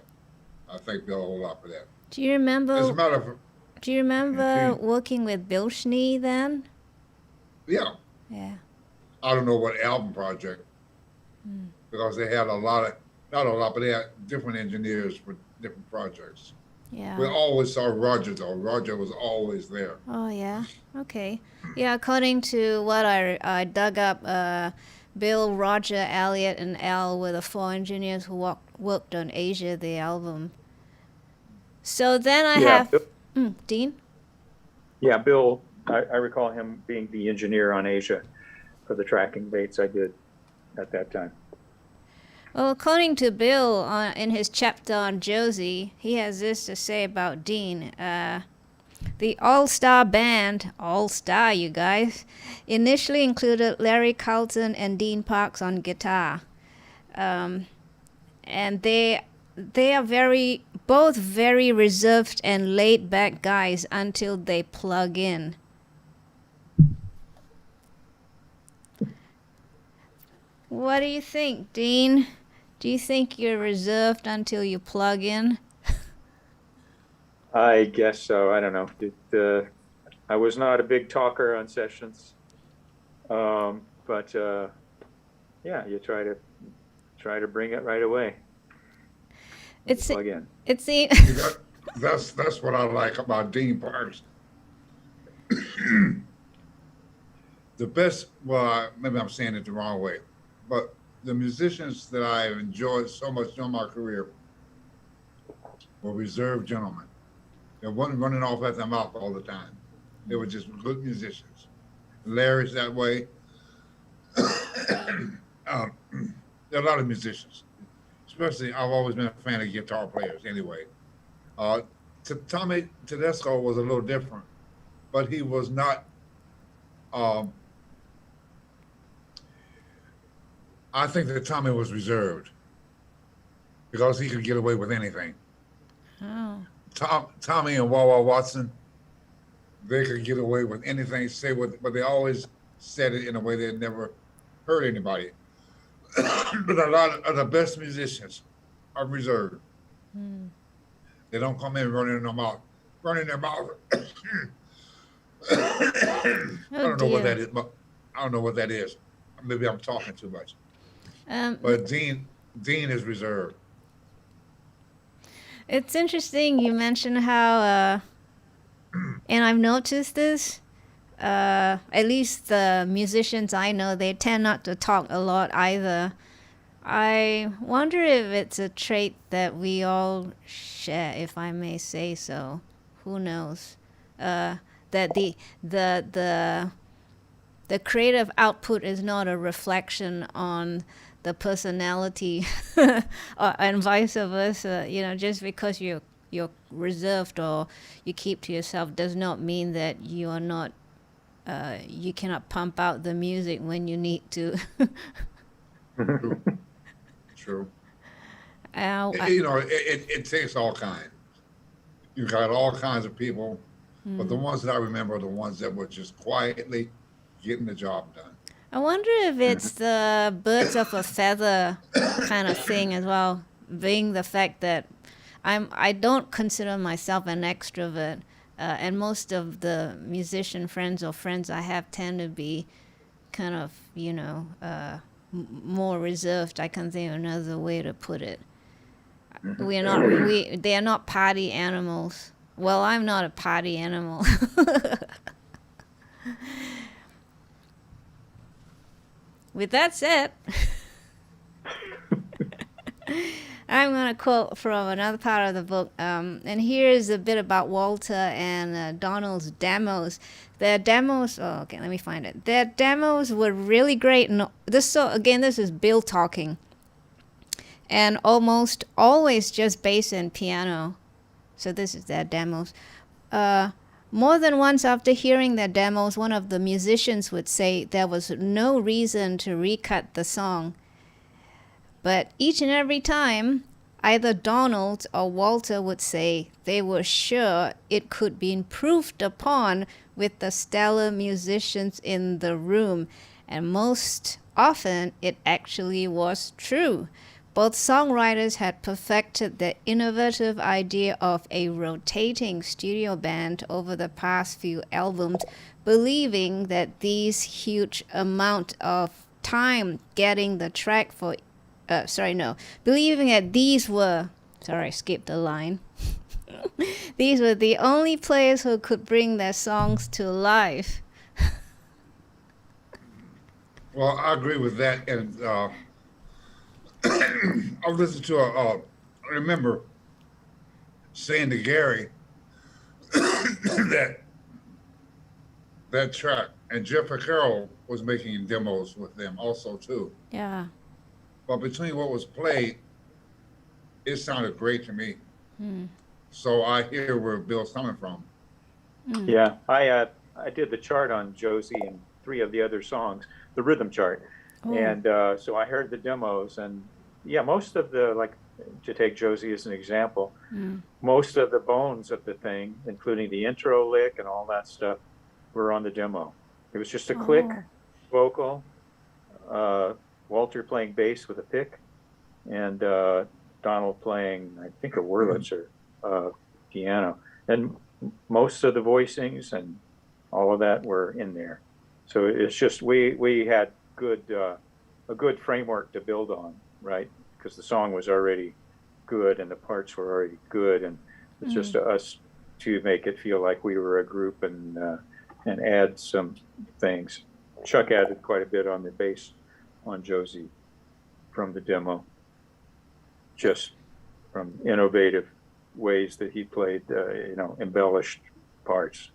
I thank Bill a whole lot for that. Do you As a remember? matter of, Do you remember Okay. working with Bill Schnee then? yeah, Yeah. I don't know what album project, because they had a lot of, not a lot, but they had different engineers for different projects. Yeah. We always saw Roger though. Roger was always there. Oh yeah. Okay. Yeah. According to what I dug up, Bill, Roger, Elliot, and Al were the 4 engineers who worked on Asia, the album. So then I Yeah, have Dean. yeah, Bill. I recall him being the engineer on Asia for the tracking baits I did at that time. Well, according to Bill, in his chapter on Josie, he has this to say about Dean. The all-star band, all-star you guys, initially included Larry Carlton and Dean Parks on guitar. And they are both very reserved and laid-back guys until they plug in. What do you think, Dean? Do you think you're reserved until you plug in? I guess so. I don't know. I was not a big talker on sessions, but yeah, you try to bring it right away. It's Plug in. it's the That's what I like about Dean Parks. The best, well, maybe I'm saying it the wrong way, but the musicians that I've enjoyed so much during my career were reserved gentlemen. They weren't running off at their mouth all the time. They were just good musicians. Larry's that way. There are a lot of musicians, especially I've always been a fan of guitar players anyway. Tommy Tedesco was a little different, but he was not, I think that Tommy was reserved because he could get away with anything. oh. Tommy and Wawa Watson, they could get away with anything, but they always said it in a way that never hurt anybody. But a lot of the best musicians are reserved. They don't come in running their mouth. I don't know what dear. that is, but I don't know what that is. Maybe I'm talking too much. Um, But Dean is reserved. It's interesting you mentioned how, and I've noticed this, at least the musicians I know, they tend not to talk a lot either. I wonder if it's a trait that we all share, if I may say so. Who knows? That the creative output is not a reflection on the personality, and vice versa. You know, just because you're reserved or you keep to yourself does not mean that you are not. You cannot pump out the music when you need to. True. Ow, You know, it takes all kinds. You got all kinds of people, but the ones that I remember are the ones that were just quietly getting the job done. I wonder if it's the birds of a feather kind of thing as well, being the fact that I don't consider myself an extrovert, and most of the musician friends or friends I have tend to be kind of, you know, more reserved. I can think of another way to put it. They are not party animals. Well, I'm not a party animal. With that said, I'm going to quote from another part of the book. And here's a bit about Walter and Donald's demos. Their demos, oh, okay, let me find it. Their demos were really great. And this is Bill talking. And almost always just bass and piano. So this is their demos. More than once after hearing their demos, one of the musicians would say there was no reason to recut the song. But each and every time, either Donald or Walter would say they were sure it could be improved upon with the stellar musicians in the room. And most often, it actually was true. Both songwriters had perfected the innovative idea of a rotating studio band over the past few albums, believing that these huge amount of time getting the track for, believing that these were, I skipped the line. These were the only players who could bring their songs to life. Well, I agree with that. And I listened to I remember saying to Gary that track, and Jeff Carroll was making demos with them also too. Yeah. But between what was played, it sounded great to me. So I hear where Bill's coming from. Yeah, I did the chart on Josie and 3 of the other songs, the rhythm chart. Oh. And so I heard the demos, and yeah, most of the, like, to take Josie as an example, most of the bones of the thing, including the intro lick and all that stuff, were on the demo. It was just a click, vocal, Walter playing bass with a pick, and Donald playing, I think, a Wurlitzer piano. And most of the voicings and all of that were in there. So it's just, we had a good framework to build on, right? Because the song was already good and the parts were already good, and it's just us to make it feel like we were a group and add some things. Chuck added quite a bit on the bass on Josie from the demo, just from innovative ways that he played, embellished parts.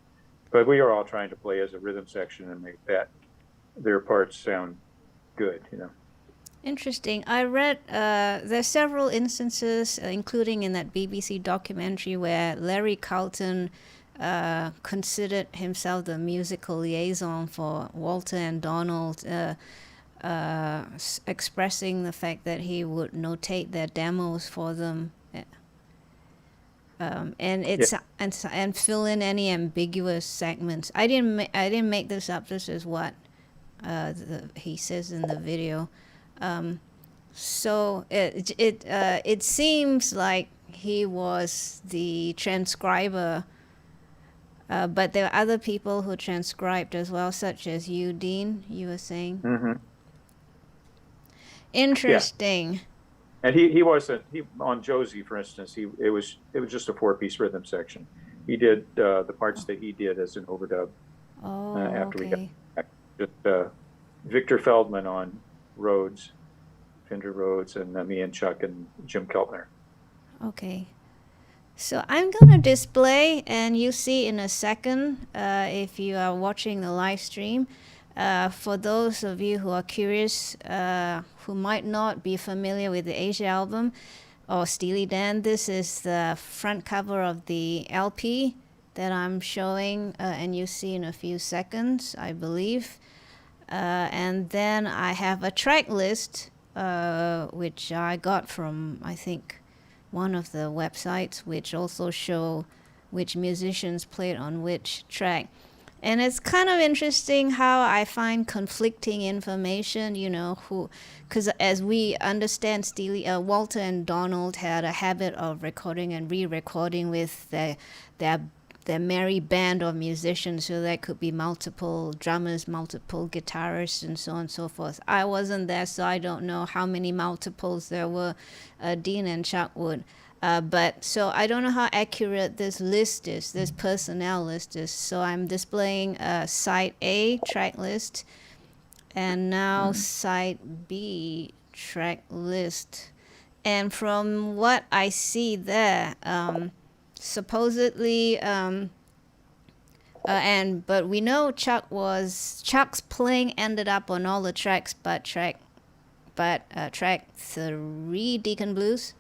But we are all trying to play as a rhythm section and make their parts sound good, Interesting. I read there's several instances, including in that BBC documentary, where Larry Carlton considered himself the musical liaison for Walter and Donald, expressing the fact that he would notate their demos for them, and fill in any ambiguous segments. I didn't make this up. This is what he says in the video. So it seems like he was the transcriber, but there are other people who transcribed as well, such as you, Dean. You were saying. Mm-hmm. Interesting. Yeah. And he wasn't on Josie, for instance. It was just a 4-piece rhythm section. He did the parts that he did as an overdub. After we got back. Just Victor Feldman on Rhodes, Fender Rhodes, and me and Chuck and Jim Keltner. Okay. So I'm going to display, and you see in a second, if you are watching the live stream, for those of you who are curious, who might not be familiar with the Asia album or Steely Dan, this is the front cover of the LP that I'm showing, and you see in a few seconds, I believe. And then I have a track list, which I got from, I think, one of the websites, which also show which musicians played on which track. And it's kind of interesting how I find conflicting information, because as we understand, Walter and Donald had a habit of recording and re-recording with their merry band of musicians, so there could be multiple drummers, multiple guitarists, and so on and so forth. I wasn't there, so I don't know how many multiples there were. Dean and Chuck would. But so I don't know how accurate this list is, this personnel list is. So I'm displaying side A track list, and now side B track list. And from what I see there, supposedly, but we know Chuck's playing ended up on all the tracks, but track 3, Deacon Blues.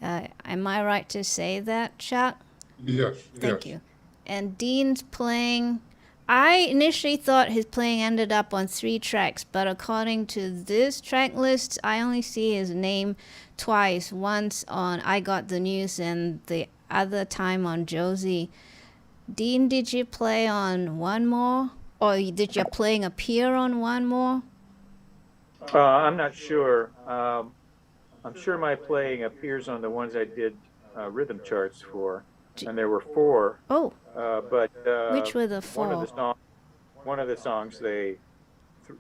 Am I right to say that, Chuck? Yes. Thank you. And Dean's playing. I initially thought his playing ended up on 3 tracks, but according to this track list, I only see his name twice. Once on I Got the News and the other time on Josie. Dean, did you play on one more? Or did your playing appear on one more? I'm not sure. I'm sure my playing appears on the ones I did rhythm charts for, and there were 4. Oh, But which were the 4? One of the songs they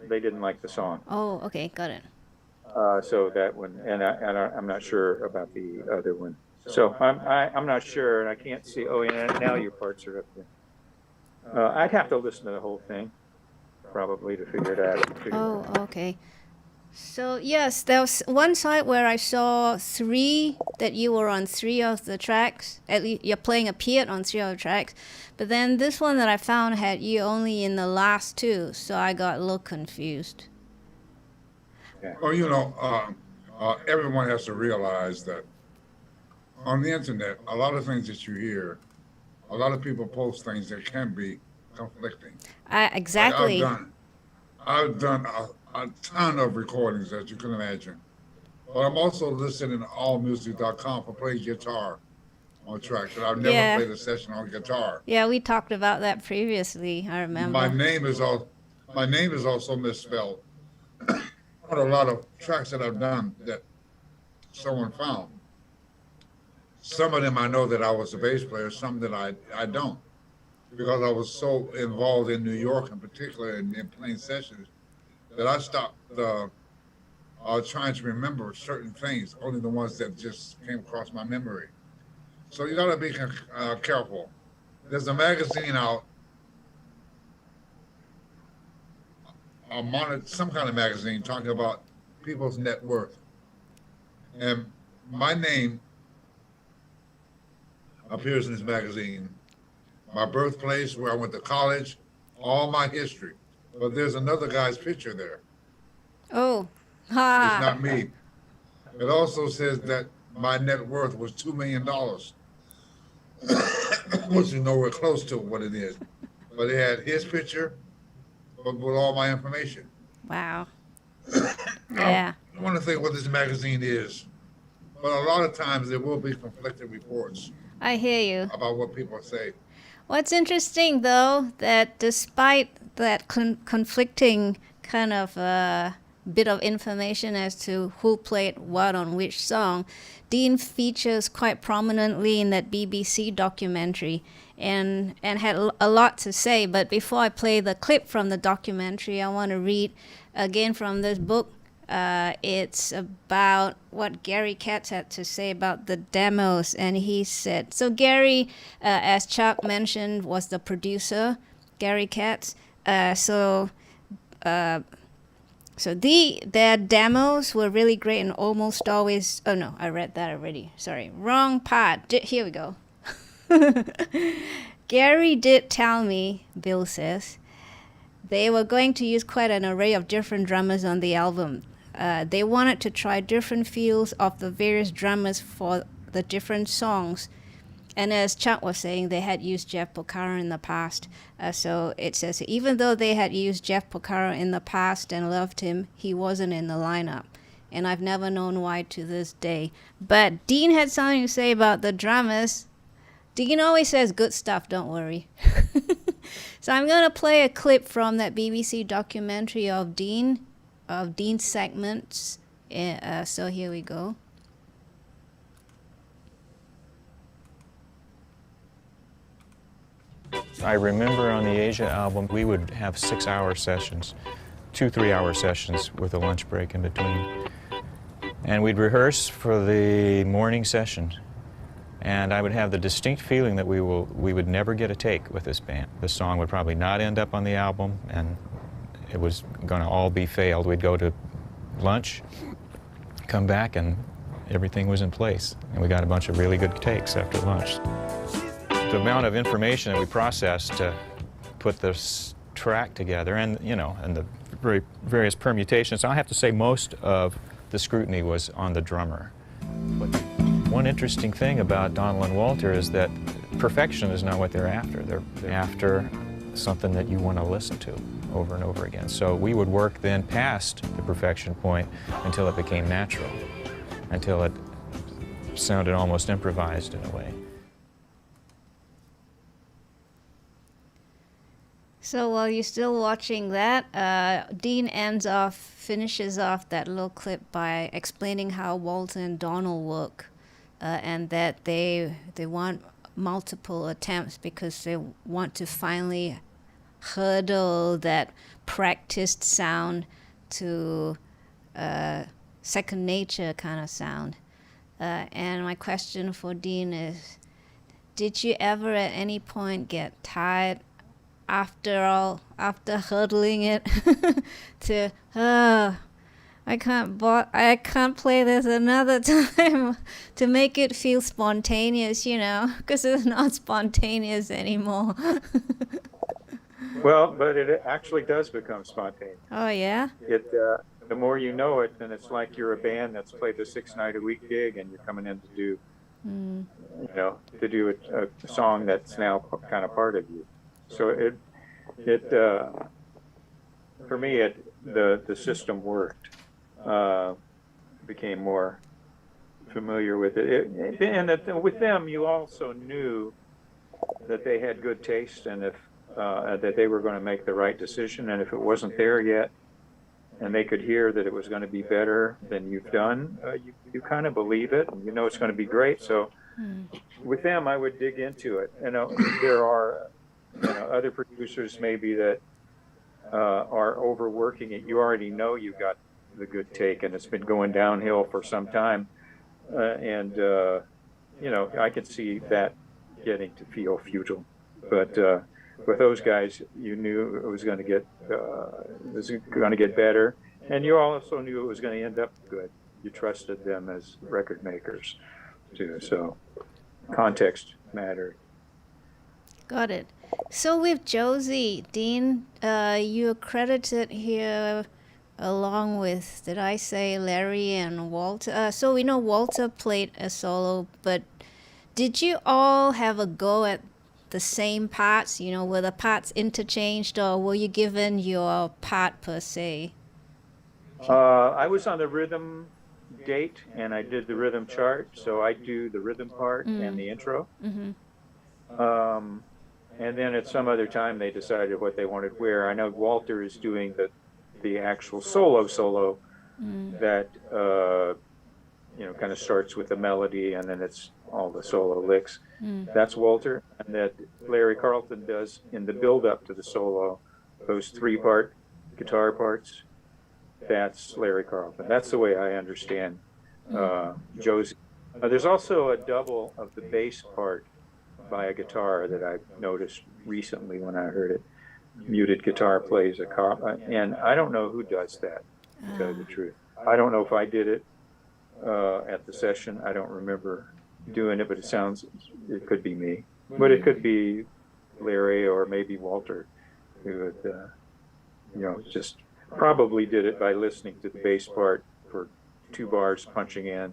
didn't like the song. Oh, okay, got it. So that one, and I'm not sure about the other one. So I'm not sure, and I can't see. Oh, yeah, now your parts are up there. I'd have to listen to the whole thing, probably, to figure it out. Oh, okay. So yes, there was one site where I saw 3 that you were on 3 of the tracks. At least your playing appeared on 3 of the tracks, but then this one that I found had you only in the last 2, so I got a little confused. Well, you know, everyone has to realize that on the internet, a lot of things that you hear, a lot of people post things that can be conflicting. Exactly. Like I've done a ton of recordings, as you can imagine. But I'm also listening to allmusic.com for playing guitar on tracks. And I've never played a session on guitar. Yeah, we talked about that previously, I remember. My name is also misspelled on a lot of tracks that I've done that someone found. Some of them I know that I was a bass player, some that I don't. Because I was so involved in New York in particular in playing sessions that I stopped trying to remember certain things, only the ones that just came across my memory. So you gotta be careful. There's a magazine out, some kind of magazine talking about people's net worth. And my name appears in this magazine, my birthplace, where I went to college, all my history. But there's another guy's picture there. Oh, It's not me. It also says that my net worth was $2 million, which is nowhere close to what it is. But it had his picture, but with all my information. Wow. Yeah. I want to think what this magazine is, but a lot of times there will be conflicting reports. I hear you. About what people say. What's interesting, though, that despite that conflicting kind of bit of information as to who played what on which song, Dean features quite prominently in that BBC documentary and had a lot to say. But before I play the clip from the documentary, I want to read again from this book. It's about what Gary Katz had to say about the demos, and he said, so Gary, as Chuck mentioned, was the producer, Gary Katz. So their demos were really great and almost always, oh no, I read that already, sorry, wrong part, here we go. Gary did tell me, Bill says, they were going to use quite an array of different drummers on the album. They wanted to try different feels of the various drummers for the different songs. And as Chuck was saying, they had used Jeff Porcaro in the past. So it says, even though they had used Jeff Porcaro in the past and loved him, he wasn't in the lineup. And I've never known why to this day. But Dean had something to say about the drummers. Dean always says good stuff, don't worry. So I'm going to play a clip from that BBC documentary of Dean's segments. So here we go. I remember on the Asia album, we would have 6-hour sessions, 2 3-hour sessions with a lunch break in between. And we'd rehearse for the morning session. And I would have the distinct feeling that we would never get a take with this band. The song would probably not end up on the album, and it was going to all be failed. We'd go to lunch, come back and everything was in place. And we got a bunch of really good takes after lunch. The amount of information that we processed to put this track together, and and the various permutations, I have to say most of the scrutiny was on the drummer. But one interesting thing about Donald and Walter is that perfection is not what they're after. They're after something that you want to listen to over and over again. So we would work then past the perfection point until it became natural, until it sounded almost improvised in a way. So while you're still watching that, Dean finishes off that little clip by explaining how Walter and Donald work, and that they want multiple attempts because they want to finally hurdle that practiced sound to second nature kind of sound. And my question for Dean is, did you ever at any point get tired after hurdling it to I can't play this another time to make it feel spontaneous, because it's not spontaneous anymore. Well, but it actually does become spontaneous. Oh yeah? The more you know it, then it's like you're a band that's played a 6-night-a-week gig, and you're coming in to do, to do a song that's now kind of part of you. So for me, the system worked. Became more familiar with it. And with them, you also knew that they had good taste, and if that they were going to make the right decision, and if it wasn't there yet, and they could hear that it was going to be better than you've done, you kind of believe it, and it's going to be great. So with them, I would dig into it. There are other producers maybe that are overworking it. You already know you got the good take, and it's been going downhill for some time, and I could see that getting to feel futile. But with those guys, you knew it was going to get better, and you also knew it was going to end up good. You trusted them as record makers too. So context mattered. Got it. So with Josie, Dean, you're credited here along with, did I say Larry and Walter? So we know Walter played a solo, but did you all have a go at the same parts? Were the parts interchanged, or were you given your part per se? I was on the rhythm gate, and I did the rhythm chart, so I do the rhythm part and the intro. And then at some other time, they decided what they wanted where. I know Walter is doing the actual solo that kind of starts with the melody, and then it's all the solo licks. That's Walter. And that Larry Carlton does in the build-up to the solo, those 3-part guitar parts. That's Larry Carlton. That's the way I understand Josie. There's also a double of the bass part by a guitar that I noticed recently when I heard it. Muted guitar plays a capo, and I don't know who does that, to tell you the truth. I don't know if I did it at the session. I don't remember doing it, but it could be me. But it could be Larry or maybe Walter, who would, just probably did it by listening to the bass part for 2 bars punching in.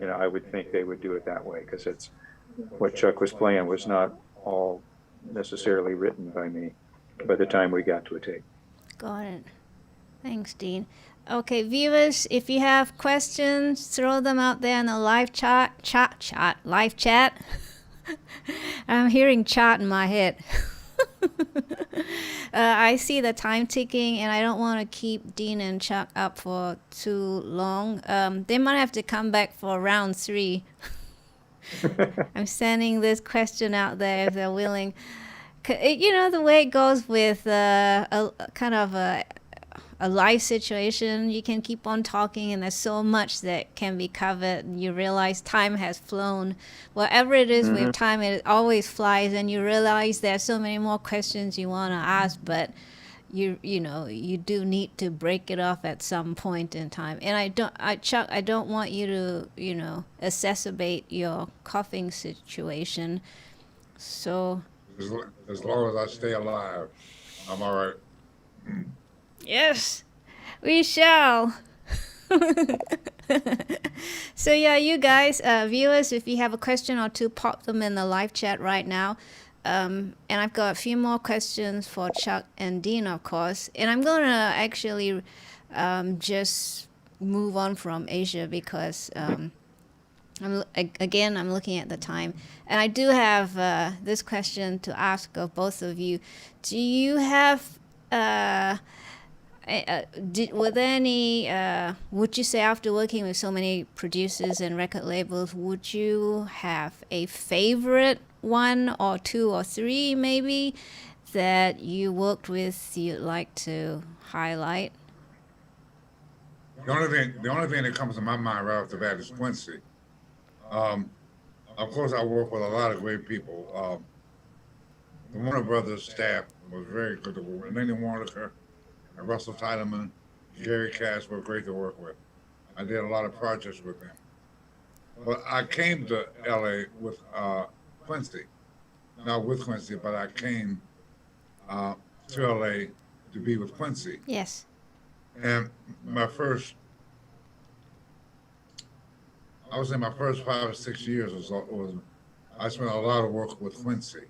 I would think they would do it that way, because it's what Chuck was playing was not all necessarily written by me by the time we got to a take. Got it. Thanks, Dean. Okay, viewers, if you have questions, throw them out there in the live live chat. I'm hearing chat in my head. I see the time ticking, and I don't want to keep Dean and Chuck up for too long. They might have to come back for round 3. I'm sending this question out there if they're willing. The way it goes with a kind of a life situation, you can keep on talking, and there's so much that can be covered, and you realize time has flown. Whatever it is with time, it always flies, and you realize there's so many more questions you want to ask, but you know, you do need to break it off at some point in time. And Chuck, I don't want you to, you know, exacerbate your coughing situation. So As long as I stay alive, I'm all right. yes, we shall. So yeah, you guys, viewers, if you have a question or two, pop them in the live chat right now. And I've got a few more questions for Chuck and Dean, of course. And I'm going to actually just move on from Asia because I'm looking at the time. And I do have this question to ask of both of you. Do you have, were there any, would you say after working with so many producers and record labels, would you have a favorite one or two or three maybe that you worked with you'd like to highlight? The only thing that comes to my mind right off the bat is Quincy. Of course, I work with a lot of great people. The Warner Brothers staff was very good to work with. Lenny Waronker and Russell Titleman, Gary Katz were great to work with. I did a lot of projects with them. But I came to LA with Quincy, not with Quincy, but I came to LA to be with Quincy. Yes. And I would say my first 5 or 6 years was I spent a lot of work with Quincy.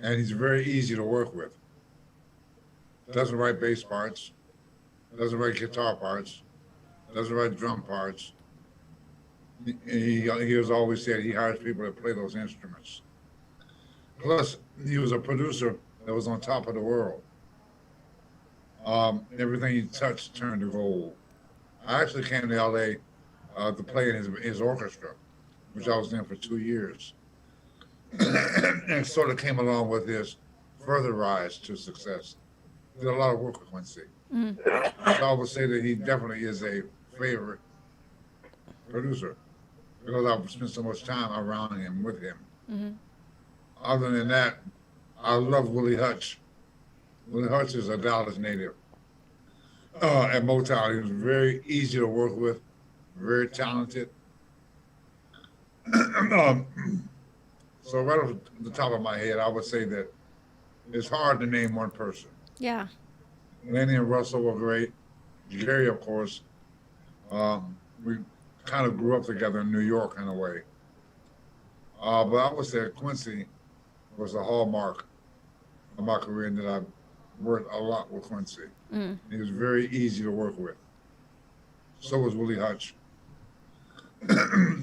And he's very easy to work with. Doesn't write bass parts, doesn't write guitar parts, doesn't write drum parts. He has always said he hires people to play those instruments. Plus, he was a producer that was on top of the world. Everything he touched turned to gold. I actually came to LA to play in his orchestra, which I was in for 2 years. And sort of came along with his further rise to success. Did a lot of work with Quincy. So I would say that he definitely is a favorite producer because I've spent so much time around him, with him. Mm-hmm. Other than that, I love Willie Hutch. Willie Hutch is a Dallas native. At Motown, he was very easy to work with, very talented. So right off the top of my head, I would say that it's hard to name one person. Yeah. Lenny and Russell were great. Gary, of course. We kind of grew up together in New York in a way. But I would say Quincy was the hallmark of my career, and that I worked a lot with Quincy. He was very easy to work with. So was Willie Hutch.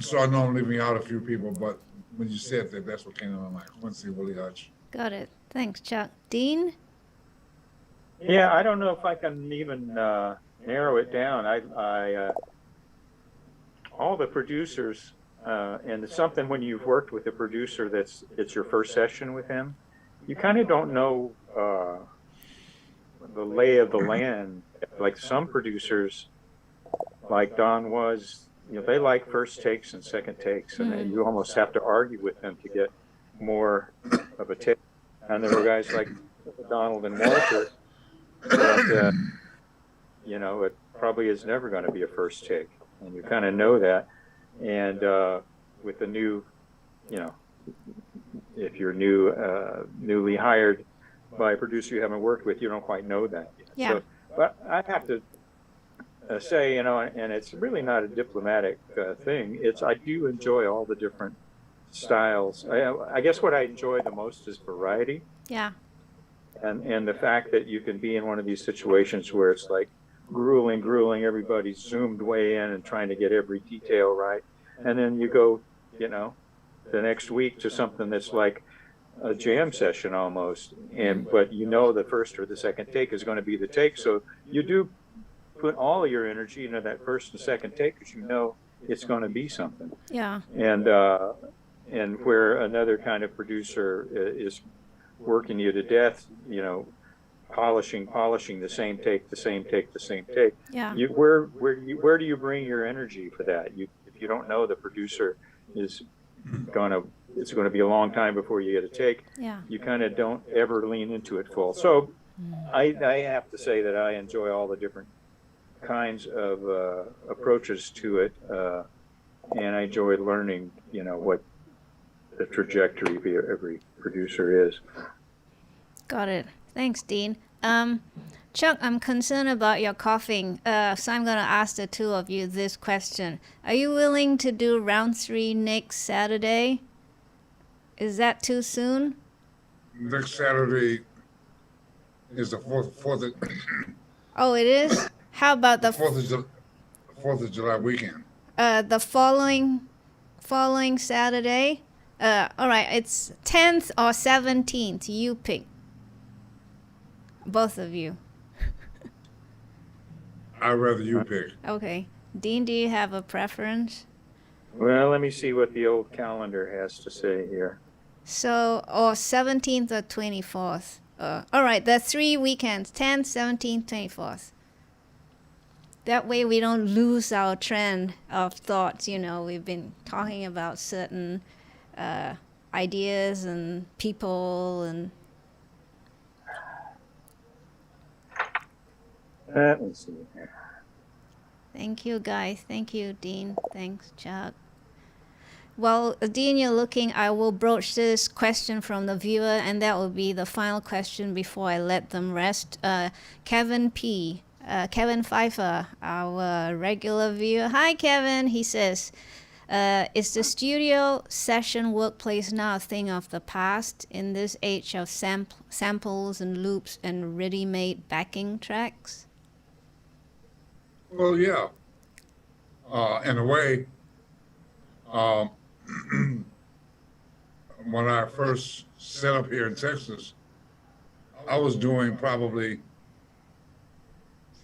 So I know I'm leaving out a few people, but when you said that, that's what came to my mind. Quincy, Willie Hutch. Got it. Thanks, Chuck. Dean? Yeah, I don't know if I can even narrow it down. I all the producers, and it's something when you've worked with a producer it's your first session with him, you kind of don't know the lay of the land. Like some producers, like Don was, you know, they like first takes and second takes, and you almost have to argue with them to get more of a take. And there were guys like Donald and Walter that, you know, it probably is never going to be a first take, and you kind of know that. And with the new, you know, if you're newly hired by a producer you haven't worked with, you don't quite know that yet. Yeah. So, but I have to say, you know, and it's really not a diplomatic thing. I do enjoy all the different styles. I guess what I enjoy the most is variety. Yeah. And the fact that you can be in one of these situations where it's like grueling, everybody's zoomed way in and trying to get every detail right. And then you go, you know, the next week to something that's like a jam session almost. But you know the first or the second take is going to be the take. So you do put all of your energy into that first and second take because you know it's going to be something. Yeah. And where another kind of producer is working you to death, you know, polishing the same take. Yeah. Where do you bring your energy for that? If you don't know the producer it's going to be a long time before you get a take. Yeah. You kind of don't ever lean into it full. So I have to say that I enjoy all the different kinds of approaches to it, and I enjoy learning, what the trajectory of every producer is. Got it. Thanks, Dean. Chuck, I'm concerned about your coughing, so I'm going to ask the two of you this question. Are you willing to do round 3 next Saturday? Is that too soon? Next Saturday is the fourth of Oh, it is? How about the 4th of July weekend. the following Saturday? All right, it's 10th or 17th. You pick. Both of you. I'd rather you pick. Okay. Dean, do you have a preference? Well, let me see what the old calendar has to say here. So, or 17th or 24th. All right, the 3 weekends, 10th, 17th, 24th. That way we don't lose our trend of thoughts. We've been talking about certain ideas and people and... Let me see here. Thank you, guys. Thank you, Dean. Thanks, Chuck. While Dean, you're looking, I will broach this question from the viewer, and that will be the final question before I let them rest. Kevin P. Kevin Pfeiffer, our regular viewer. Hi, Kevin. He says, is the studio session workplace now a thing of the past in this age of samples and loops and ready-made backing tracks? Well, yeah. In a way, when I first set up here in Texas, I was doing probably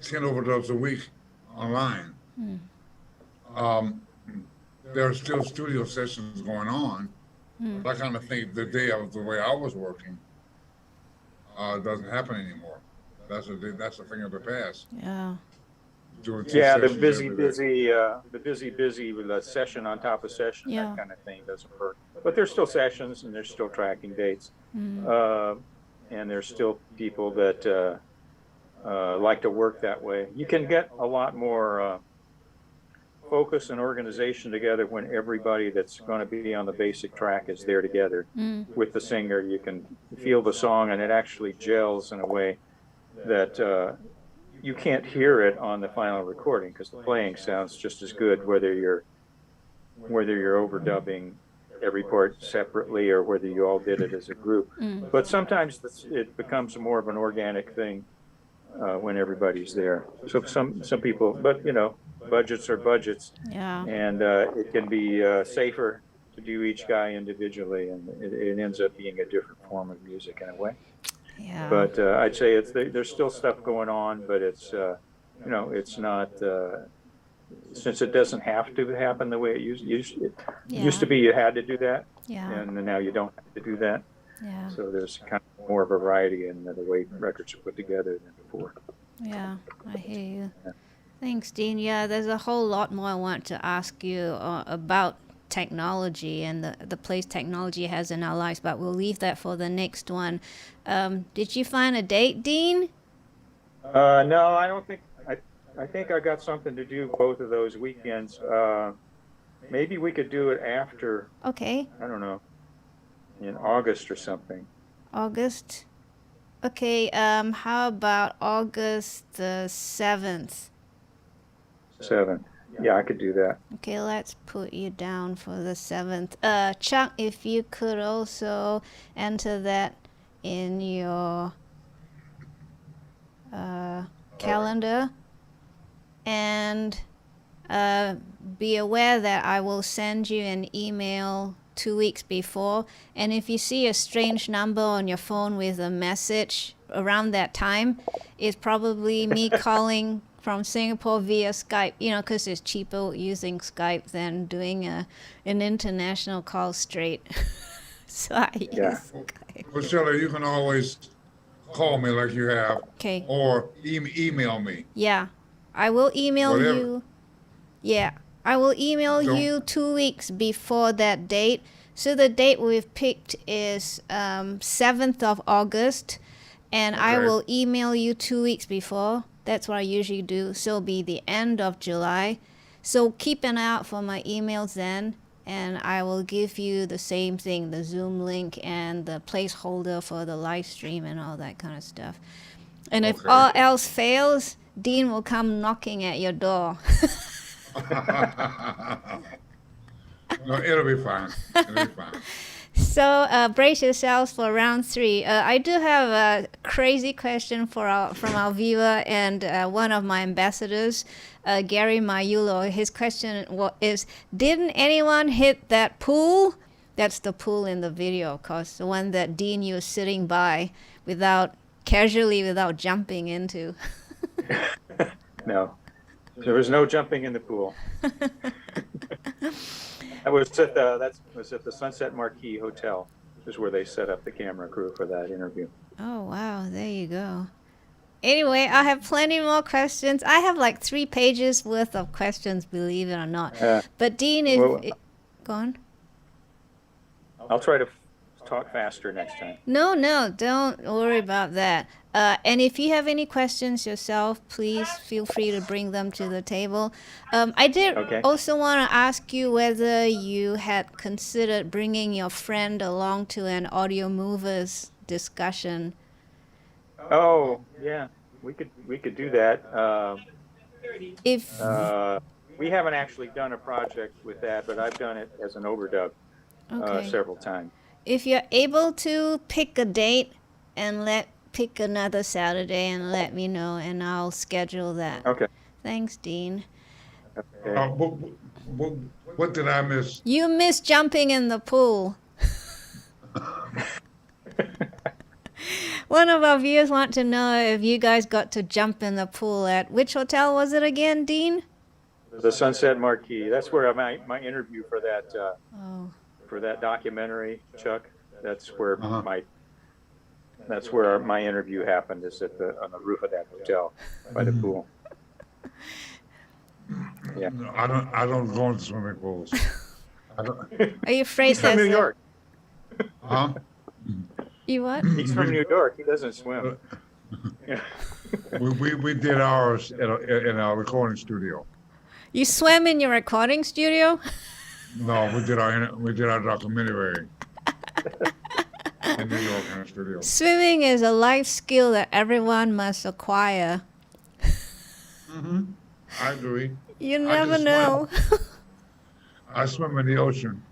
10 overdubs a week online. There are still studio sessions going on. But I kind of think the day of the way I was working doesn't happen anymore. That's a thing of the past. Yeah. Doing 2 Yeah, the sessions busy with a session on top of session, Yeah. that kind of thing doesn't work. But there's still sessions and there's still tracking dates. And there's still people that like to work that way. You can get a lot more focus and organization together when everybody that's going to be on the basic track is there together with the singer. You can feel the song and it actually gels in a way that you can't hear it on the final recording because the playing sounds just as good whether you're overdubbing every part separately or whether you all did it as a group. But sometimes it becomes more of an organic thing when everybody's there. So some people, but budgets are budgets. Yeah. And it can be safer to do each guy individually, and it ends up being a different form of music in a way. Yeah. But I'd say there's still stuff going on, but it's it's not since it doesn't have to happen the way it used to be. You had to do that, and now you don't have to do that. Yeah. So there's kind of more variety in the way records are put together than before. Yeah, I hear you. Thanks, Dean. Yeah, there's a whole lot more I want to ask you about technology and the place technology has in our lives, but we'll leave that for the next one. Did you find a date, Dean? No, I don't think. I think I got something to do both of those weekends. Maybe we could do it after. Okay. I don't know, in August or something. August. Okay. How about August the 7th? 7th. Yeah, I could do that. Okay, let's put you down for the 7th. Chuck, if you could also enter that in your calendar. And be aware that I will send you an email 2 weeks before. And if you see a strange number on your phone with a message around that time, it's probably me calling from Singapore via Skype, because it's cheaper using Skype than doing an international call straight. So I use Skype. Well, Shueh-li, you can always call me like you have, Okay. or email me. Yeah, I will email Whatever. you. Yeah, I will email Don't- you 2 weeks before that date. So the date we've picked is 7th of August. and I Okay. will email you 2 weeks before. That's what I usually do. So it'll be the end of July. So keep an eye out for my emails then, and I will give you the same thing, the Zoom link and the placeholder for the live stream and all that kind of stuff. And if Okay. all else fails, Dean will come knocking at your door. No, it'll be fine. It'll be fine. So brace yourselves for round 3. I do have a crazy question from our viewer and one of my ambassadors, Gary Mayulo. His question is, didn't anyone hit that pool? That's the pool in the video, of course, the one that Dean, you were sitting by without jumping into. No, there was no jumping in the pool. That was at the Sunset Marquis Hotel, is where they set up the camera crew for that interview. Oh, wow. There you go. Anyway, I have plenty more questions. I have like 3 pages worth of questions, believe it or not. But Dean, go on. I'll try to talk faster next time. No, don't worry about that. And if you have any questions yourself, please feel free to bring them to the table. I did Okay. also want to ask you whether you had considered bringing your friend along to an audio movers discussion. Oh, yeah, we could do that. If We haven't actually done a project with that, but I've done it as an overdub okay. several times. If you're able to pick a date and pick another Saturday and let me know, and I'll schedule that. Okay. Thanks, Dean. Okay. What did I miss? You missed jumping in the pool. One of our viewers want to know if you guys got to jump in the pool at which hotel was it again, Dean? The Sunset Marquis. That's where my interview for that Oh. for that documentary, Chuck. That's where Uh-huh. my interview happened. Is on the roof of that hotel by the pool. Yeah. I don't go into swimming pools. I don't, Are you afraid He's from that's New York. huh? You what? He's from New York. He doesn't swim. Yeah. We did ours in our recording studio. You swam in your recording studio? No, we did our documentary in New York in the studio. Swimming is a life skill that everyone must acquire. I agree. You I never just know. I swim in the ocean.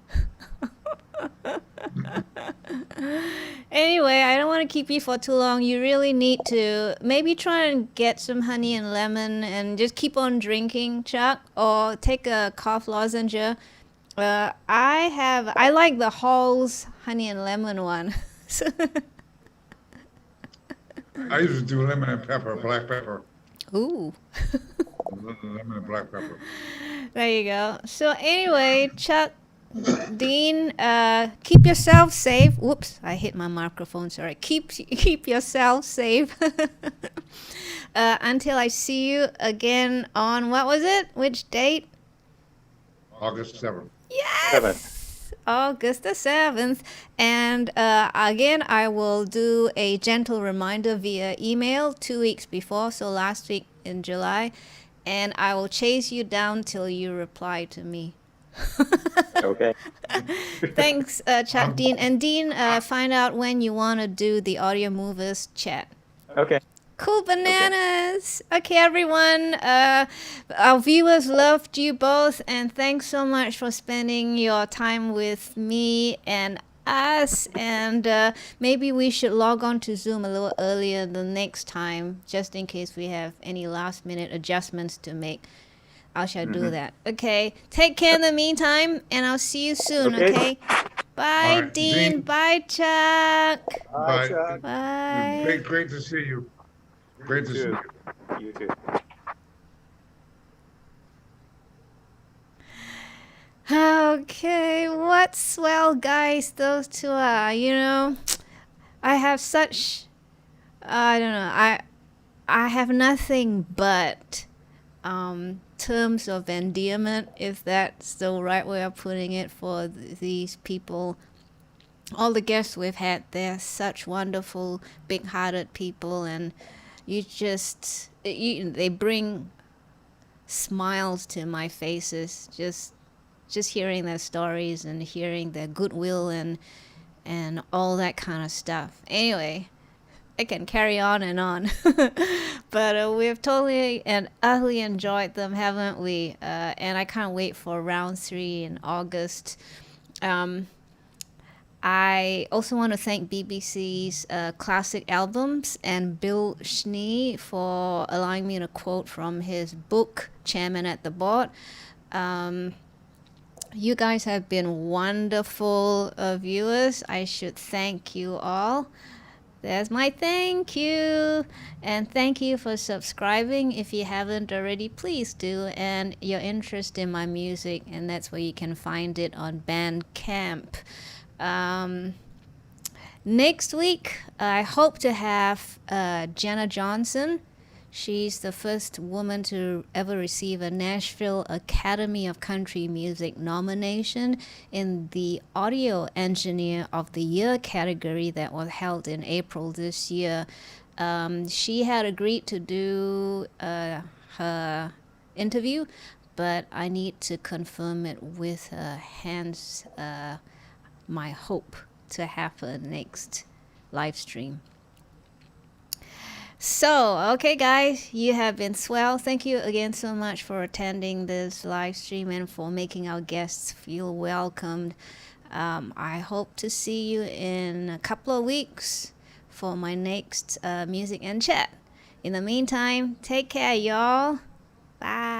Anyway, I don't want to keep you for too long. You really need to maybe try and get some honey and lemon and just keep on drinking, Chuck, or take a cough lozenge. I like the Hall's honey and lemon one. I used to do lemon and pepper, black pepper. Ooh. Lemon and black pepper. There you go. So anyway, Chuck, Dean, keep yourself safe. Whoops, I hit my microphone. Sorry. Keep yourself safe. Until I see you again on, what was it? Which date? August 7th. Yes! August the 7th. And again, I will do a gentle reminder via email 2 weeks before, so last week in July. And I will chase you down till you reply to me. Okay. Thanks, Chuck, Dean. And Dean, find out when you want to do the Audio Movers chat. Okay. Cool bananas. Okay, everyone. Our viewers loved you both, and thanks so much for spending your time with me and us. And maybe we should log on to Zoom a little earlier the next time, just in case we have any last-minute adjustments to make. I shall do that. Okay. Take care in the meantime, and I'll see you soon. Okay. Bye, All right, Dean. Dean. Bye, Chuck. Bye, Chuck. Bye. Great to see you. Great to see you. You too. Okay, what swell guys those two are, you know. I have such, I don't know, I have nothing but terms of endearment, if that's the right way of putting it, for these people. all the guests we've had, they're such wonderful, big-hearted people, and they bring smiles to my faces, just hearing their stories and hearing their goodwill and all that kind of stuff. Anyway, I can carry on and on. But we've totally and utterly enjoyed them, haven't we? And I can't wait for round 3 in August. I also want to thank BBC's Classic Albums and Bill Schnee for allowing me to quote from his book, Chairman at the Board. You guys have been wonderful viewers. I should thank you all. There's my thank you. And thank you for subscribing. If you haven't already, please do. And your interest in my music, and that's where you can find it on Bandcamp. Next week, I hope to have Jenna Johnson. She's the first woman to ever receive a Nashville Academy of Country Music nomination in the Audio Engineer of the Year category that was held in April this year. She had agreed to do her interview, but I need to confirm it with her, hence my hope to have her next live stream. So, okay guys, you have been swell. Thank you again so much for attending this live stream and for making our guests feel welcomed. I hope to see you in a couple of weeks for my next Music and Chat. In the meantime, take care, y'all. Bye.